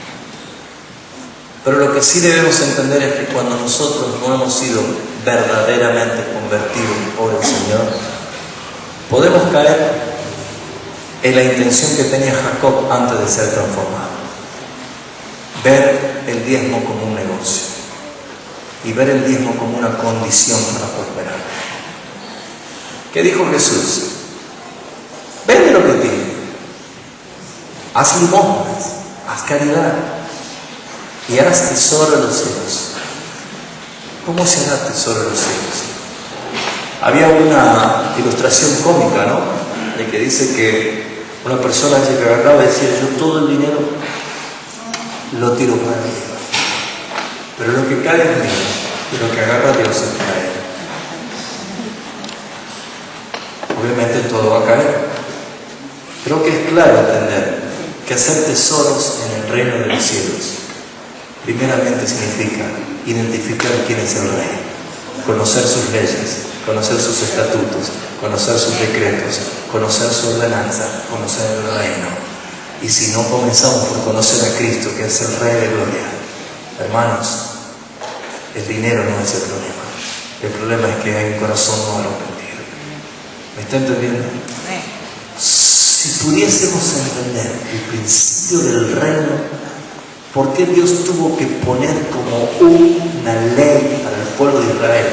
Pero lo que sí debemos entender es que cuando nosotros no hemos sido verdaderamente convertidos por el Señor, podemos caer en la intención que tenía Jacob antes de ser transformado. Ver el diezmo como un negocio y ver el diezmo como una condición para prosperar. ¿Qué dijo Jesús? Vende lo que tienes, haz limosnas, haz caridad y harás tesoro en los cielos. ¿Cómo se hará tesoro en los cielos? Había una ilustración cómica, ¿no? De que dice que una persona se agarraba y decía: yo todo el dinero lo tiro para Dios, pero lo que cae es mío, y lo que agarra Dios es para Él. Obviamente todo va a caer. Creo que es claro entender que hacer tesoros en el reino de los cielos primeramente significa identificar quién es el Rey, conocer sus leyes, conocer sus estatutos, conocer sus decretos, conocer su ordenanza, conocer el reino. Y si no comenzamos por conocer a Cristo, que es el Rey de Gloria, hermanos, el dinero no es el problema. El problema es que hay un corazón no arrepentido. ¿Me está entendiendo? Si pudiésemos entender el principio del reino, ¿por qué Dios tuvo que poner como una ley para el pueblo de Israel?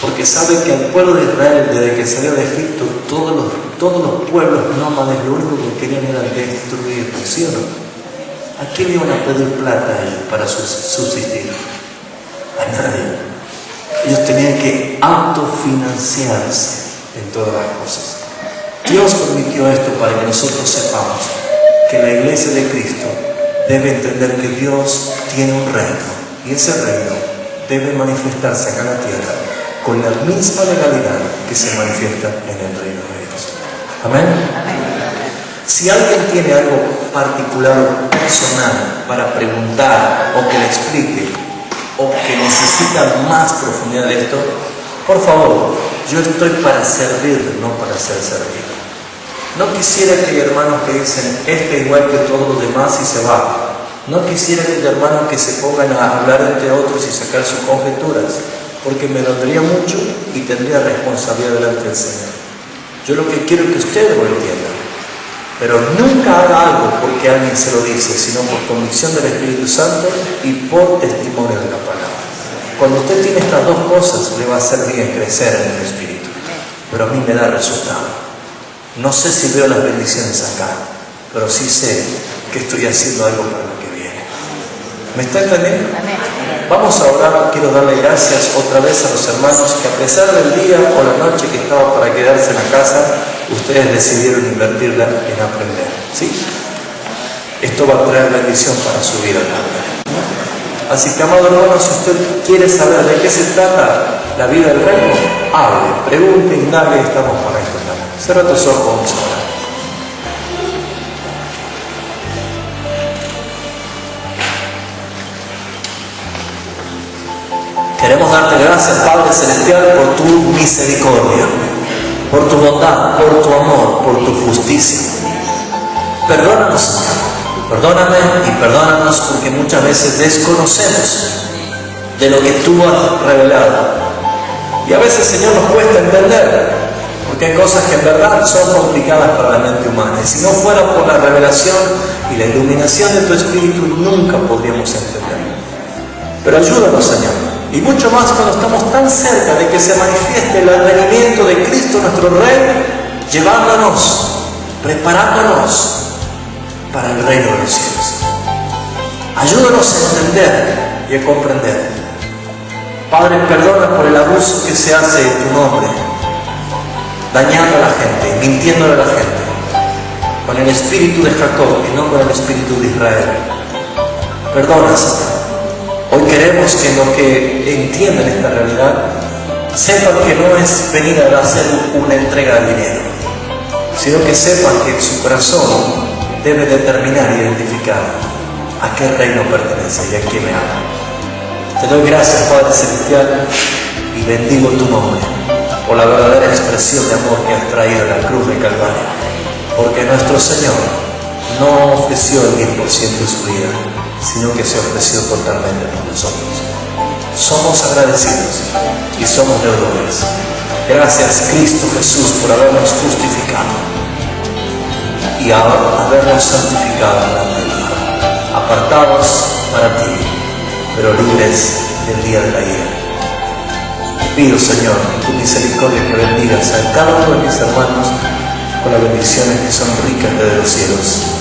Porque sabe que al pueblo de Israel, desde que salió de Egipto, todos los pueblos nómades lo único que querían era destruirlo, ¿sí o no? ¿A quién iban a pedir plata a ellos para subsistir? A nadie. Ellos tenían que autofinanciarse en todas las cosas. Dios permitió esto para que nosotros sepamos que la iglesia de Cristo debe entender que Dios tiene un reino Y ese reino debe manifestarse acá en la tierra con la misma legalidad que se manifiesta en el reino de Dios. Amén. Si alguien tiene algo particular o personal para preguntar o que le explique o que necesita más profundidad de esto, por favor, yo estoy para servir, no para ser servido. No quisiera que hay hermanos que dicen, igual que todos los demás y se va. No quisiera que hay hermanos que se pongan a hablar entre otros y sacar sus conjeturas, porque me dolería mucho y tendría responsabilidad delante del Señor. Yo lo que quiero es que ustedes lo entiendan. Pero nunca haga algo porque alguien se lo dice, sino por convicción del Espíritu Santo y por testimonio de la palabra. Cuando usted tiene estas dos cosas, le va a hacer bien crecer en el Espíritu. Pero a mí me da resultado. No sé si veo las bendiciones acá, pero sí sé que estoy haciendo algo para lo que viene. ¿Me está entendiendo? Vamos a orar. Quiero darle gracias otra vez a los hermanos que a pesar del día o la noche que estaba para quedarse en la casa, ustedes decidieron invertirla en aprender. ¿Sí? Esto va a traer bendición para su vida también. Así que, amado hermano, si usted quiere saber de qué se trata la vida del reino, hable, pregunte, indague, estamos para esto también. Cierra tus ojos, vamos a orar. Queremos darte gracias, Padre Celestial, por tu misericordia, por tu bondad, por tu amor, por tu justicia. Perdónanos, Señor. Perdóname y perdónanos porque muchas veces desconocemos de lo que tú has revelado. Y a veces, Señor, nos cuesta entender, porque hay cosas que en verdad son complicadas para la mente humana. Y si no fuera por la revelación y la iluminación de tu Espíritu, nunca podríamos entender. Pero ayúdanos, Señor. Y mucho más cuando estamos tan cerca de que se manifieste el advenimiento de Cristo nuestro Rey, llevándonos, preparándonos para el reino de los cielos. Ayúdanos a entender y a comprender. Padre, perdona por el abuso que se hace de tu nombre, dañando a la gente, mintiéndole a la gente, con el espíritu de Jacob y no con el espíritu de Israel. Perdona, Señor. Hoy queremos que los que entiendan esta realidad sepan que no es venir a hacer una entrega de dinero, sino que sepan que en su corazón debe determinar y identificar a qué reino pertenece y a quién me ama. Te doy gracias, Padre Celestial, y bendigo tu nombre por la verdadera expresión de amor que has traído en la cruz de Calvario, porque nuestro Señor no ofreció el 10% de su vida, sino que se ofreció totalmente por nosotros. Somos agradecidos y somos deudores. Gracias, Cristo Jesús, por habernos justificado y habernos santificado delante del Padre, apartados para ti, pero libres del día de la ira. Pido, Señor, en tu misericordia que bendigas a cada uno de mis hermanos con las bendiciones que son ricas desde los cielos.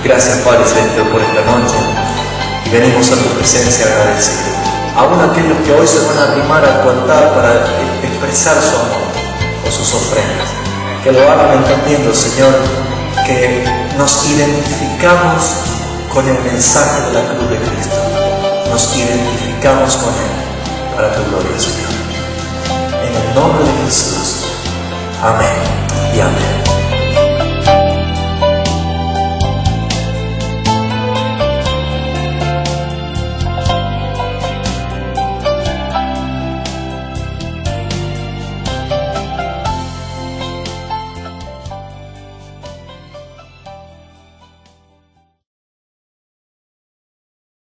Gracias, Padre Celestial, por esta noche. Venimos a tu presencia agradecidos. Aún aquellos que hoy se van a arrimar a tu altar para expresar su amor o sus ofrendas, que lo hagan entendiendo, Señor, que nos identificamos con el mensaje de la cruz de Cristo. Nos identificamos con Él para tu gloria, Señor. En el nombre de Jesús. Amén y amén.